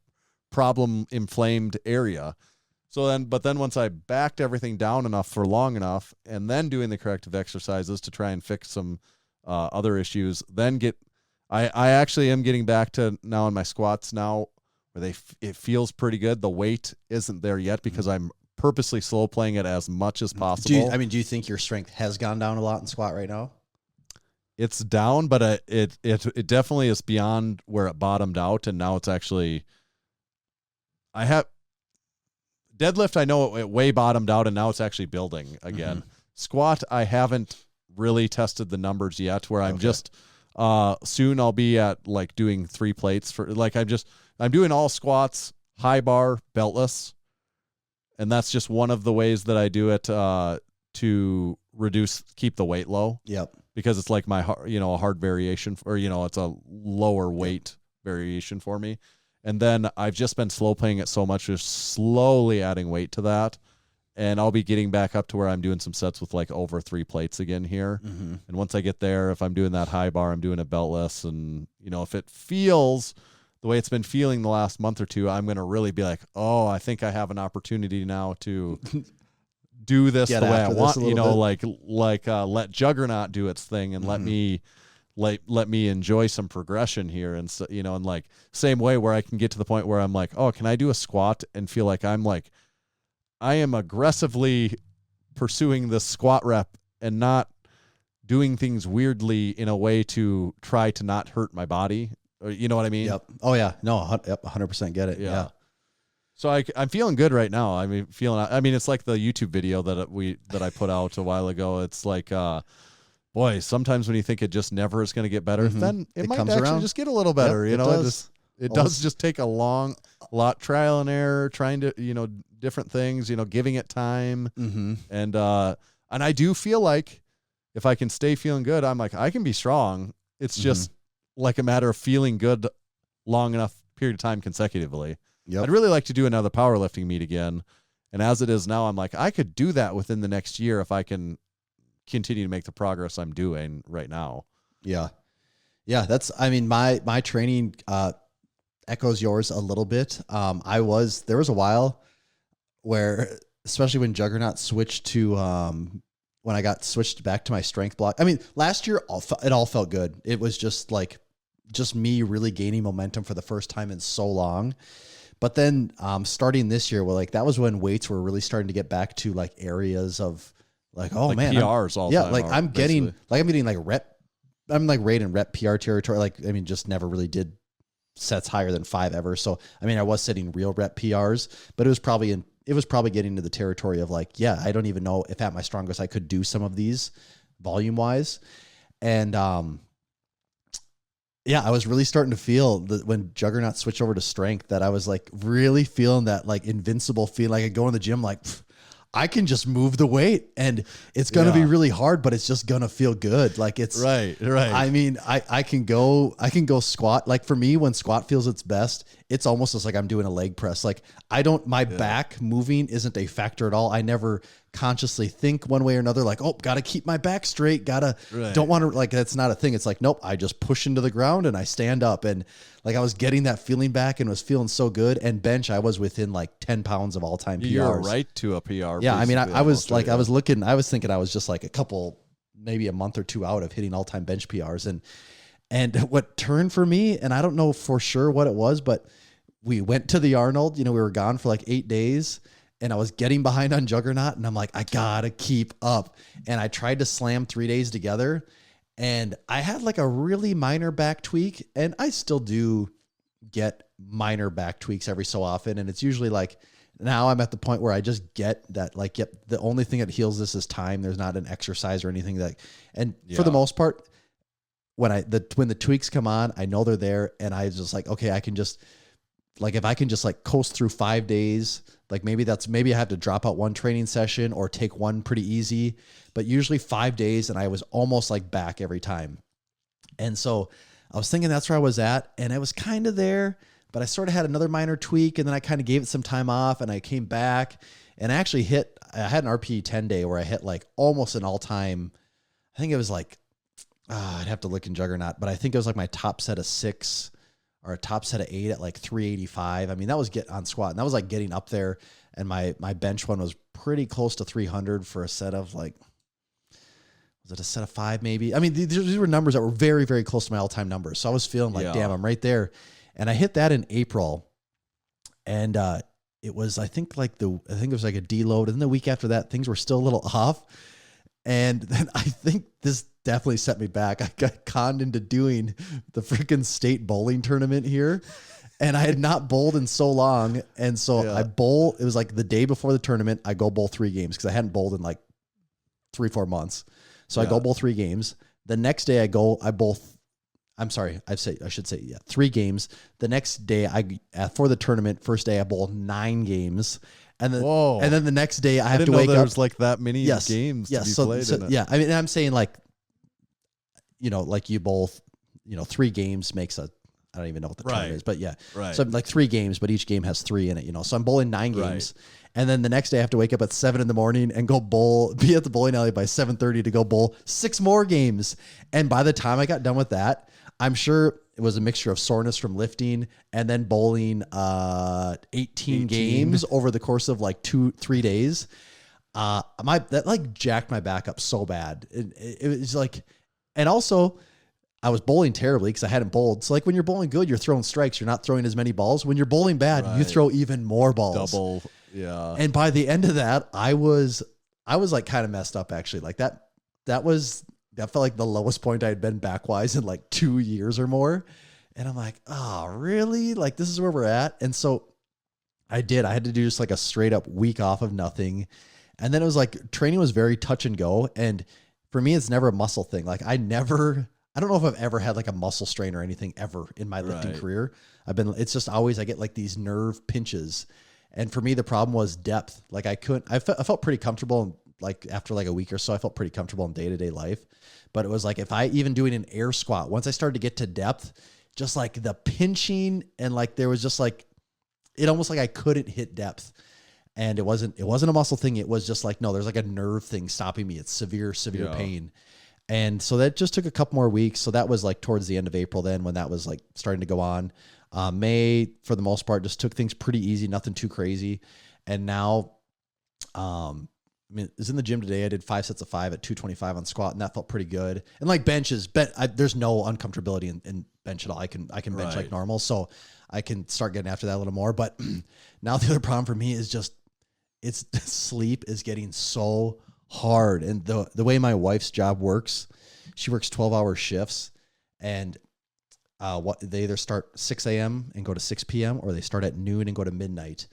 [SPEAKER 5] problem inflamed area. So but then once I backed everything down enough for long enough and then doing the corrective exercises to try and fix some other issues, then I actually am getting back to now in my squats now where it feels pretty good. The weight isn't there yet because I'm purposely slow playing it as much as possible.
[SPEAKER 6] Do you think your strength has gone down a lot in squat right now?
[SPEAKER 5] It's down, but it definitely is beyond where it bottomed out, and now it's actually. I have deadlift. I know it way bottomed out, and now it's actually building again. Squat, I haven't really tested the numbers yet. Where I'm just. Soon I'll be at like doing 3 plates for like I'm doing all squats, high bar, beltless, and that's just one of the ways that I do it to keep the weight low.
[SPEAKER 6] Yep.
[SPEAKER 5] Because it's like a hard variation, or it's a lower weight variation for me. And then I've just been slow playing it so much, just slowly adding weight to that. and I'll be getting back up to where I'm doing some sets with like over 3 plates again here.
[SPEAKER 6] Mm-hmm.
[SPEAKER 5] And once I get there, if I'm doing that high bar, I'm doing a beltless, and if it feels the way it's been feeling the last month or two, I'm going to really be like, oh, I think I have an opportunity now to do this the way I want, let Juggernaut do its thing and let me enjoy some progression here. And so, and like same way where I can get to the point where I'm like, oh, can I do a squat and feel like I am aggressively pursuing this squat rep and not doing things weirdly in a way to try to not hurt my body. Or, you know what I mean?
[SPEAKER 6] Yep. Oh yeah. No, 100% get it. Yeah.
[SPEAKER 5] So I'm feeling good right now. It's like the YouTube video that I put out a while ago. It's like, boy, sometimes when you think it just never is going to get better, then it might actually around. Just get a little better.
[SPEAKER 6] Yep,
[SPEAKER 5] it does just take a lot trial and error, trying to, different things, giving it time.
[SPEAKER 6] Mm-hmm.
[SPEAKER 5] And I do feel like if I can stay feeling good, I'm like, I can be strong. It's just like a matter of feeling good long enough period of time consecutively.
[SPEAKER 6] Yep.
[SPEAKER 5] I'd really like to do another powerlifting meet again. And as it is now, I'm like, I could do that within the next year if I can continue to make the progress I'm doing right now.
[SPEAKER 6] Yeah. Yeah. My training, echoes yours a little bit. There was a while where, especially when Juggernaut switched to, when I got switched back to my strength block. I mean, last year it all felt good. It was just me really gaining momentum for the first time in so long. But then, starting this year, that was when weights were really starting to get back to like areas of like, oh man,
[SPEAKER 5] PRs all the time.
[SPEAKER 6] I'm getting rep. I'm like right in rep PR territory. Just never really did sets higher than 5 ever. So, I was setting real rep PRs, but it was probably getting to the territory of like, yeah, I don't even know if at my strongest I could do some of these volume wise. And, I was really starting to feel that when Juggernaut switched over to strength, that I was like really feeling that like invincible feeling. Like I go in the gym, like I can just move the weight and it's going to be really hard, but it's just going to feel good. Like it's
[SPEAKER 5] right.
[SPEAKER 6] I can go squat. Like for me, when squat feels its best, it's almost just like I'm doing a leg press. Like my back moving isn't a factor at all. I never consciously think one way or another, like, oh, got to keep my back straight. Don't want to, like, that's not a thing. It's like, nope, I just push into the ground and I stand up. And like, I was getting that feeling back and was feeling so good. And bench, I was within like 10 pounds of all time PRs.
[SPEAKER 5] You're right to a PR.
[SPEAKER 6] Yeah. I was like, I was thinking I was just like maybe a month or 2 out of hitting all time bench PRs. And what turned for me, and I don't know for sure what it was, but we went to the Arnold, we were gone for like 8 days. And I was getting behind on Juggernaut, and I'm like, I gotta keep up. And I tried to slam 3 days together, and I had like a really minor back tweak, and I still do get minor back tweaks every so often. And it's usually like, now I'm at the point where I just get that, like, yep, the only thing that heals this is time. There's not an exercise or anything for the most part, when the tweaks come on, I know they're there, and I just like, okay, I can just, like, if I can just like coast through 5 days, like maybe I have to drop out one training session or take one pretty easy, but usually 5 days, and I was almost like back every time. And so I was thinking that's where I was at, and I was kind of there, but I sort of had another minor tweak, and then I kind of gave it some time off, and I came back, and I actually I had an RPE 10 day where I hit like almost an all time, I think it was like, I'd have to look in Juggernaut, but I think it was like my top set of 6 or a top set of 8 at like 385. I mean, that was on squat, and that was like getting up there. And my bench one was pretty close to 300 for a set of like, was it a set of 5 maybe? I mean, these were numbers that were very, very close to my all-time numbers. So I was feeling like, damn, I'm right there. And I hit that in April, and it was, I think it was like a deload. And then the week after that, things were still a little off. And then I think this definitely set me back. I got conned into doing the freaking state bowling tournament here, and I had not bowled in so long. And so it was like the day before the tournament, I go bowl 3 games because I hadn't bowled in like 3-4 months. So I go bowl 3 games. The next day I bowl 3 games. The next day for the tournament, first day I bowl 9 games. And then the next day I have to wake up.
[SPEAKER 5] There's like that many games to be played in it.
[SPEAKER 6] Yeah. I mean, I'm saying like, like you both, 3 games makes a I don't even know what the
[SPEAKER 5] Right.
[SPEAKER 6] term is, but yeah.
[SPEAKER 5] Right.
[SPEAKER 6] So like 3 games, but each game has 3 in it, So I'm bowling 9 games. And then the next day I have to wake up at 7 in the morning and go be at the bowling alley by 7:30 to go bowl 6 more games. And by the time I got done with that, I'm sure it was a mixture of soreness from lifting and then bowling 18 games over the course of like 2-3 days. That like jacked my back up so bad. It was like, and also I was bowling terribly because I hadn't bowled. So like when you're bowling good, you're throwing strikes. You're not throwing as many balls. When you're bowling bad, you throw even more balls.
[SPEAKER 5] Double. Yeah.
[SPEAKER 6] And by the end of that, I was like kind of messed up actually. Like that felt like the lowest point I had been backwise in like 2 years or more. And I'm like, oh, really? Like this is where we're at. And so I had to do just like a straight up week off of nothing. And then it was like training was very touch and go. And for me, it's never a muscle thing. Like I don't know if I've ever had like a muscle strain or anything ever in my lifting career. It's just always, I get like these nerve pinches. And for me, the problem was depth. Like I felt pretty comfortable. Like after like a week or so, I felt pretty comfortable in day-to-day life. But it was like, if I even doing an air squat, once I started to get to depth, just like the pinching and like, there was just like, it almost like I couldn't hit depth. And it wasn't a muscle thing. It was just like, no, there's like a nerve thing stopping me. It's severe pain. And so that just took a couple more weeks. So that was like towards the end of April then when that was like starting to go on. May, for the most part, just took things pretty easy, nothing too crazy. And now, I was in the gym today. I did 5 sets of 5 at 225 on squat, and that felt pretty good. And like benches, there's no uncomfortability in bench at all. I can bench like normal. So I can start getting after that a little more. But now the other problem for me is just, sleep is getting so hard. And the way my wife's job works, she works 12-hour shifts, and they either start 6 a.m. and go to 6 p.m. or they start at noon and go to midnight.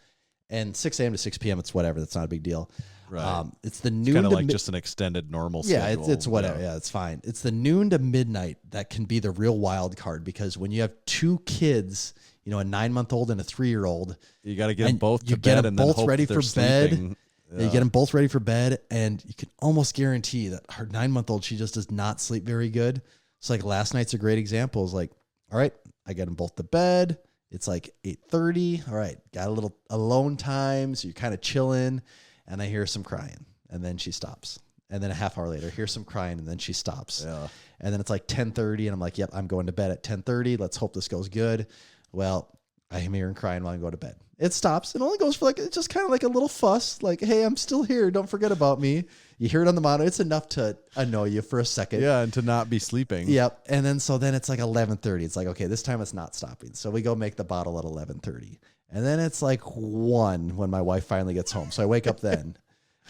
[SPEAKER 6] And 6 a.m. to 6 p.m. it's whatever. That's not a big deal.
[SPEAKER 5] Right.
[SPEAKER 6] It's the noon
[SPEAKER 5] kind of
[SPEAKER 6] to
[SPEAKER 5] like just an extended normal schedule.
[SPEAKER 6] Yeah, it's whatever. Yeah, it's fine. It's the noon to midnight that can be the real wild card, because when you have 2 kids, a 9-month-old and a 3-year-old,
[SPEAKER 5] you got to get them both to
[SPEAKER 6] get
[SPEAKER 5] bed
[SPEAKER 6] them
[SPEAKER 5] and
[SPEAKER 6] both
[SPEAKER 5] then hope
[SPEAKER 6] ready
[SPEAKER 5] they're
[SPEAKER 6] for bed.
[SPEAKER 5] sleeping.
[SPEAKER 6] You get them both ready for bed, and you can almost guarantee that her 9-month-old, she just does not sleep very good. So like last night's a great example. It's like, all right, I get them both to bed. It's like 8:30. All right, got a little alone time, so you're kind of chilling, and I hear some crying, and then she stops. And then a half hour later, hear some crying, and then she stops. Yeah. And then it's like 10:30, and I'm like, yep, I'm going to bed at 10:30. Let's hope this goes good. Well, I hear her crying while I go to bed. It stops. It only goes for it's just kind of like a little fuss. Like, hey, I'm still here. Don't forget about me. You hear it on the monitor. It's enough to annoy you for a second.
[SPEAKER 5] Yeah, and to not be sleeping.
[SPEAKER 6] Yep. And then it's like 11:30. It's like, okay, this time it's not stopping. So we go make the bottle at 11:30. And then it's like 1 when my wife finally gets home. So I wake up then.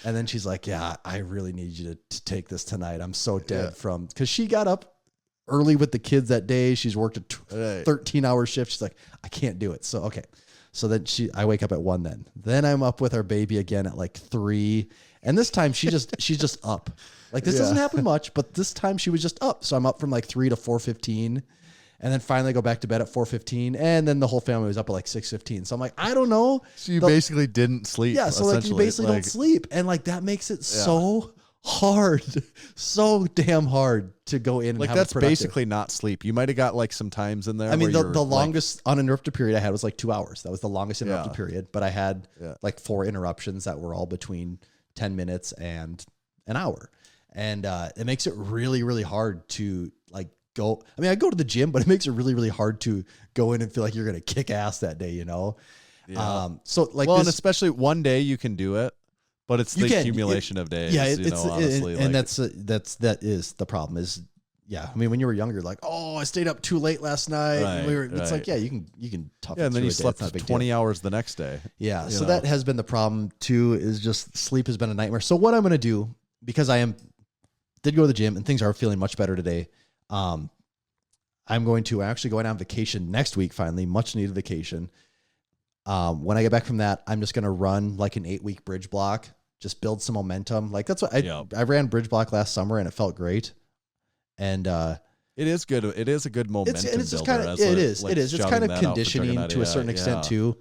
[SPEAKER 6] And then she's like, yeah, I really need you to take this tonight. I'm so dead because she got up early with the kids that day. She's worked a 13-hour shift. She's like, I can't do it. So, okay. So then I wake up at 1 then. Then I'm up with our baby again at like 3. And this time she's just up. Like this doesn't happen much, but this time she was just up. So I'm up from like 3 to 4:15. And then finally go back to bed at 4:15. And then the whole family was up at like 6:15. So I'm like, I don't know.
[SPEAKER 5] So you basically didn't sleep.
[SPEAKER 6] Yeah. So like you basically don't sleep. And like that makes it so hard, so damn hard to go in and
[SPEAKER 5] like
[SPEAKER 6] have
[SPEAKER 5] that's
[SPEAKER 6] a productive.
[SPEAKER 5] basically not sleep. You might have got like some times in there.
[SPEAKER 6] I mean,
[SPEAKER 5] where
[SPEAKER 6] the longest uninterrupted period I had was like 2 hours. That was the longest interrupted period. But I had like 4 interruptions that were all between 10 minutes and an hour. And it makes it really, really hard to like go. I mean, I go to the gym, but it makes it really, really hard to go in and feel like you're going to kick ass that day, Yeah. So like,
[SPEAKER 5] and especially one day you can do it. But it's the accumulation of days.
[SPEAKER 6] Yeah,
[SPEAKER 5] honestly.
[SPEAKER 6] And that is the problem is, I mean, when you were younger, like, oh, I stayed up too late last night.
[SPEAKER 5] Right,
[SPEAKER 6] it's like, you can tough it
[SPEAKER 5] and then
[SPEAKER 6] through
[SPEAKER 5] you
[SPEAKER 6] a day.
[SPEAKER 5] slept
[SPEAKER 6] It's not a big
[SPEAKER 5] 20
[SPEAKER 6] deal.
[SPEAKER 5] hours the next day.
[SPEAKER 6] Yeah, so that has been the problem too, is just sleep has been a nightmare. So what I'm going to do, because did go to the gym and things are feeling much better today, I'm going to actually going on vacation next week, finally, much needed vacation. When I get back from that, I'm just going to run like an 8-week bridge block, just build some momentum. Like that's what I ran bridge block last summer and it felt great. And
[SPEAKER 5] it is good. It is a good momentum
[SPEAKER 6] it's just
[SPEAKER 5] builder.
[SPEAKER 6] Kind of, it is. It's kind of conditioning to a certain extent too.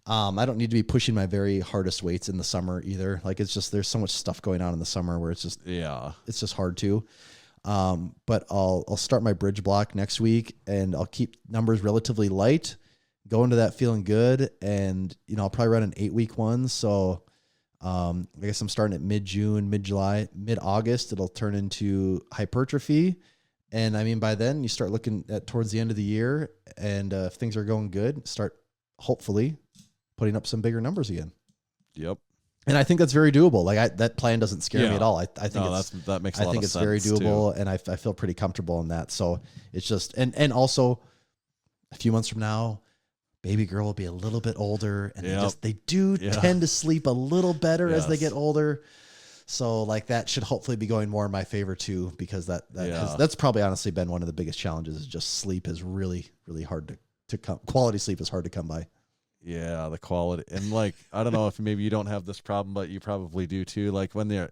[SPEAKER 6] I don't need to be pushing my very hardest weights in the summer either. Like it's just, there's so much stuff going on in the summer where it's just, it's just hard to. But I'll start my bridge block next week, and I'll keep numbers relatively light, go into that feeling good, and I'll probably run an 8-week one. So I guess I'm starting at mid-June, mid-July, mid-August. It'll turn into hypertrophy. And I mean, by then you start looking at towards the end of the year, and if things are going good, start hopefully putting up some bigger numbers again.
[SPEAKER 5] Yep.
[SPEAKER 6] And I think that's very doable. Like that plan doesn't scare me at all. I think
[SPEAKER 5] that makes a lot of sense.
[SPEAKER 6] I think it's very doable, and I feel pretty comfortable in that. So it's just, and also a few months from now, baby girl will be a little bit older, and they do tend to sleep a little better as they get older. So like that should hopefully be going more in my favor too, because that's probably honestly been one of the biggest challenges. Is just sleep is really, really hard to come. Quality sleep is hard to come by.
[SPEAKER 5] Yeah, the quality. And like, I don't know if maybe you don't have this problem, but you probably do too. Like when they're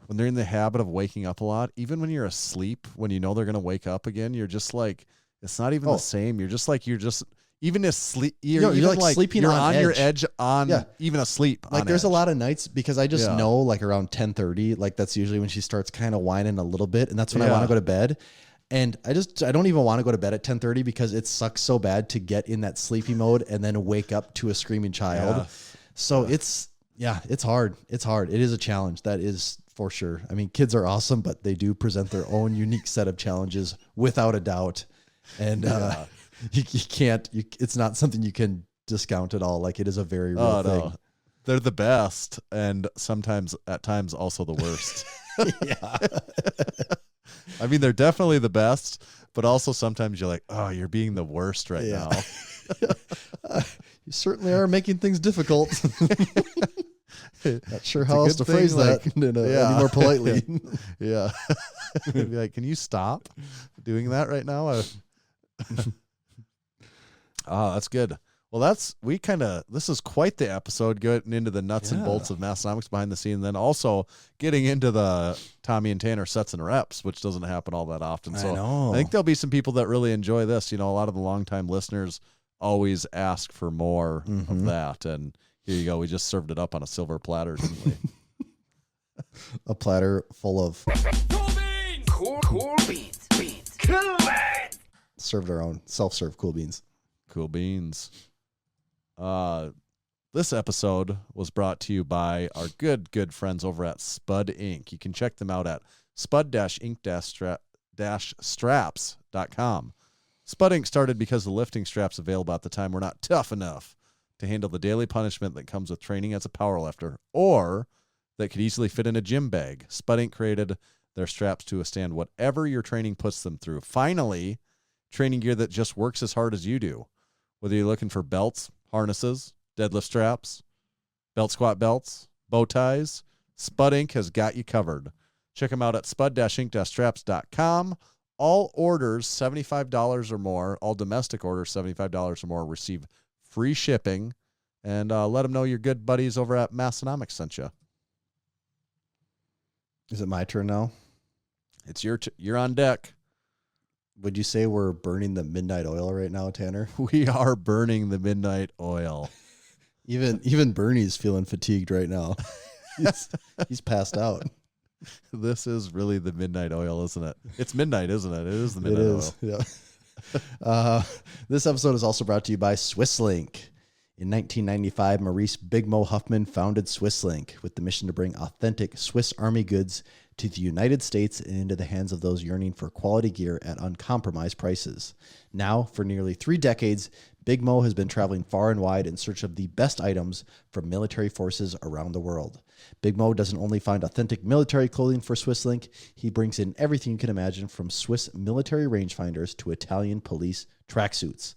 [SPEAKER 5] in the habit of waking up a lot, even when you're asleep, when you know they're going to wake up again, you're just like, it's not even the same. You're just even asleep. You're like sleeping you're on your edge even asleep.
[SPEAKER 6] Like there's a lot of nights because I just know like around 10:30, like that's usually when she starts kind of whining a little bit. And that's when I want to go to bed. And I don't even want to go to bed at 10:30 because it sucks so bad to get in that sleepy mode and then wake up to a screaming child. Yeah. So it's hard. It's hard. It is a challenge. That is for sure. I mean, kids are awesome, but they do present their own unique set of challenges without a doubt. And you can't, it's not something you can discount at all. Like it is a very real thing. No.
[SPEAKER 5] They're the best. And at times also the worst.
[SPEAKER 6] Yeah.
[SPEAKER 5] I mean, they're definitely the best, but also sometimes you're like, oh, you're being the worst right now.
[SPEAKER 6] You certainly are making things difficult. Not sure how else to phrase that any more politely.
[SPEAKER 5] Yeah. Be like, can you stop doing that right now? Oh, that's good. Well, this is quite the episode, getting into the nuts and bolts of Massenomics behind the scenes, and then also getting into the Tommy and Tanner sets and reps, which doesn't happen all that often. So I think there'll be some people that really enjoy this. A lot of the longtime listeners always ask for more of that. And here you go. We just served it up on a silver platter, didn't we?
[SPEAKER 6] A platter full of
[SPEAKER 4] cool beans. Cool beans.
[SPEAKER 6] Served our own self-serve cool beans.
[SPEAKER 5] Cool beans. This episode was brought to you by our good friends over at SPUD Inc. You can check them out at spud-inc-straps.com. SPUD Inc. started because the lifting straps available at the time were not tough enough to handle the daily punishment that comes with training as a powerlifter, or that could easily fit in a gym bag. SPUD Inc. created their straps to withstand whatever your training puts them through. Finally, training gear that just works as hard as you do. Whether you're looking for belts, harnesses, deadlift straps, belt squat belts, bow ties, SPUD Inc. has got you covered. Check them out at spud-inc-straps.com. All orders $75 or more, all domestic orders $75 or more, receive free shipping. And let them know your good buddies over at Massenomics sent you.
[SPEAKER 6] Is it my turn now?
[SPEAKER 5] It's you're on deck.
[SPEAKER 6] Would you say we're burning the midnight oil right now, Tanner?
[SPEAKER 5] We are burning the midnight oil.
[SPEAKER 6] Even Bernie's feeling fatigued right now. He's passed out.
[SPEAKER 5] This is really the midnight oil, isn't it? It's midnight, isn't it? It is the midnight oil.
[SPEAKER 6] Yeah. This episode is also brought to you by SwissLink. In 1995, Maurice Big Mo Huffman founded SwissLink with the mission to bring authentic Swiss Army goods to the United States and into the hands of those yearning for quality gear at uncompromised prices. Now, for nearly 3 decades, Big Mo has been traveling far and wide in search of the best items from military forces around the world. Big Mo doesn't only find authentic military clothing for SwissLink, he brings in everything you can imagine, from Swiss military rangefinders to Italian police tracksuits.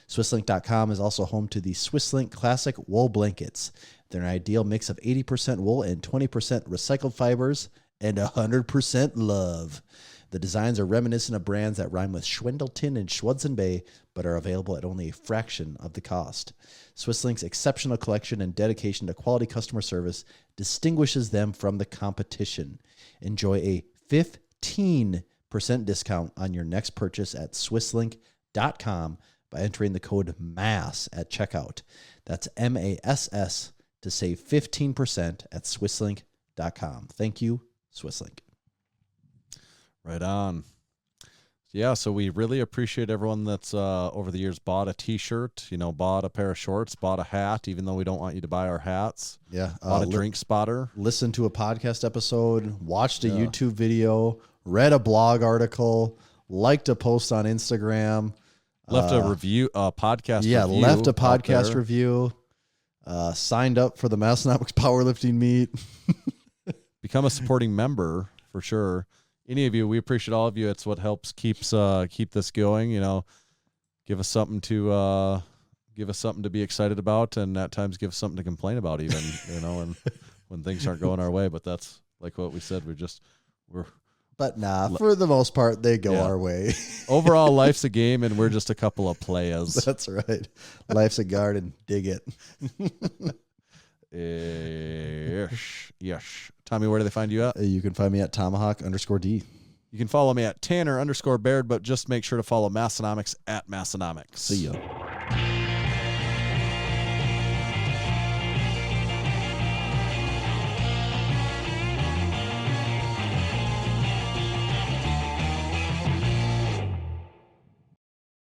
[SPEAKER 6] SwissLink.com is also home to the SwissLink Classic Wool Blankets. They're an ideal mix of 80% wool and 20% recycled fibers and 100% love. The designs are reminiscent of brands that rhyme with Schwendelton and Schwudson Bay, but are available at only a fraction of the cost. SwissLink's exceptional collection and dedication to quality customer service distinguishes them from the competition. Enjoy a 15% discount on your next purchase at SwissLink.com by entering the code MASS at checkout. That's MASS to save 15% at SwissLink.com. Thank you, SwissLink.
[SPEAKER 5] Right on. Yeah, so we really appreciate everyone that's over the years bought a T-shirt, bought a pair of shorts, bought a hat, even though we don't want you to buy our hats.
[SPEAKER 6] Yeah.
[SPEAKER 5] Bought a drink spotter.
[SPEAKER 6] Listen to a podcast episode, watched a YouTube video, read a blog article, liked a post on Instagram.
[SPEAKER 5] Left a review, a podcast review.
[SPEAKER 6] Yeah, left a podcast review. Signed up for the Massenomics powerlifting meet.
[SPEAKER 5] Become a supporting member for sure. Any of you, we appreciate all of you. It's what helps keep this going. Give us something to be excited about, and at times give us something to complain about, even and when things aren't going our way. But that's like what we said. We're.
[SPEAKER 6] But for the most part, they go our way.
[SPEAKER 5] Overall, life's a game, and we're just a couple of players.
[SPEAKER 6] That's right. Life's a garden. Dig it.
[SPEAKER 5] Yes. Tommy, where do they find you at?
[SPEAKER 6] You can find me at Tomahawk_D.
[SPEAKER 5] You can follow me at Tanner_Baird, but just make sure to follow Massenomics at Massenomics.
[SPEAKER 6] See ya.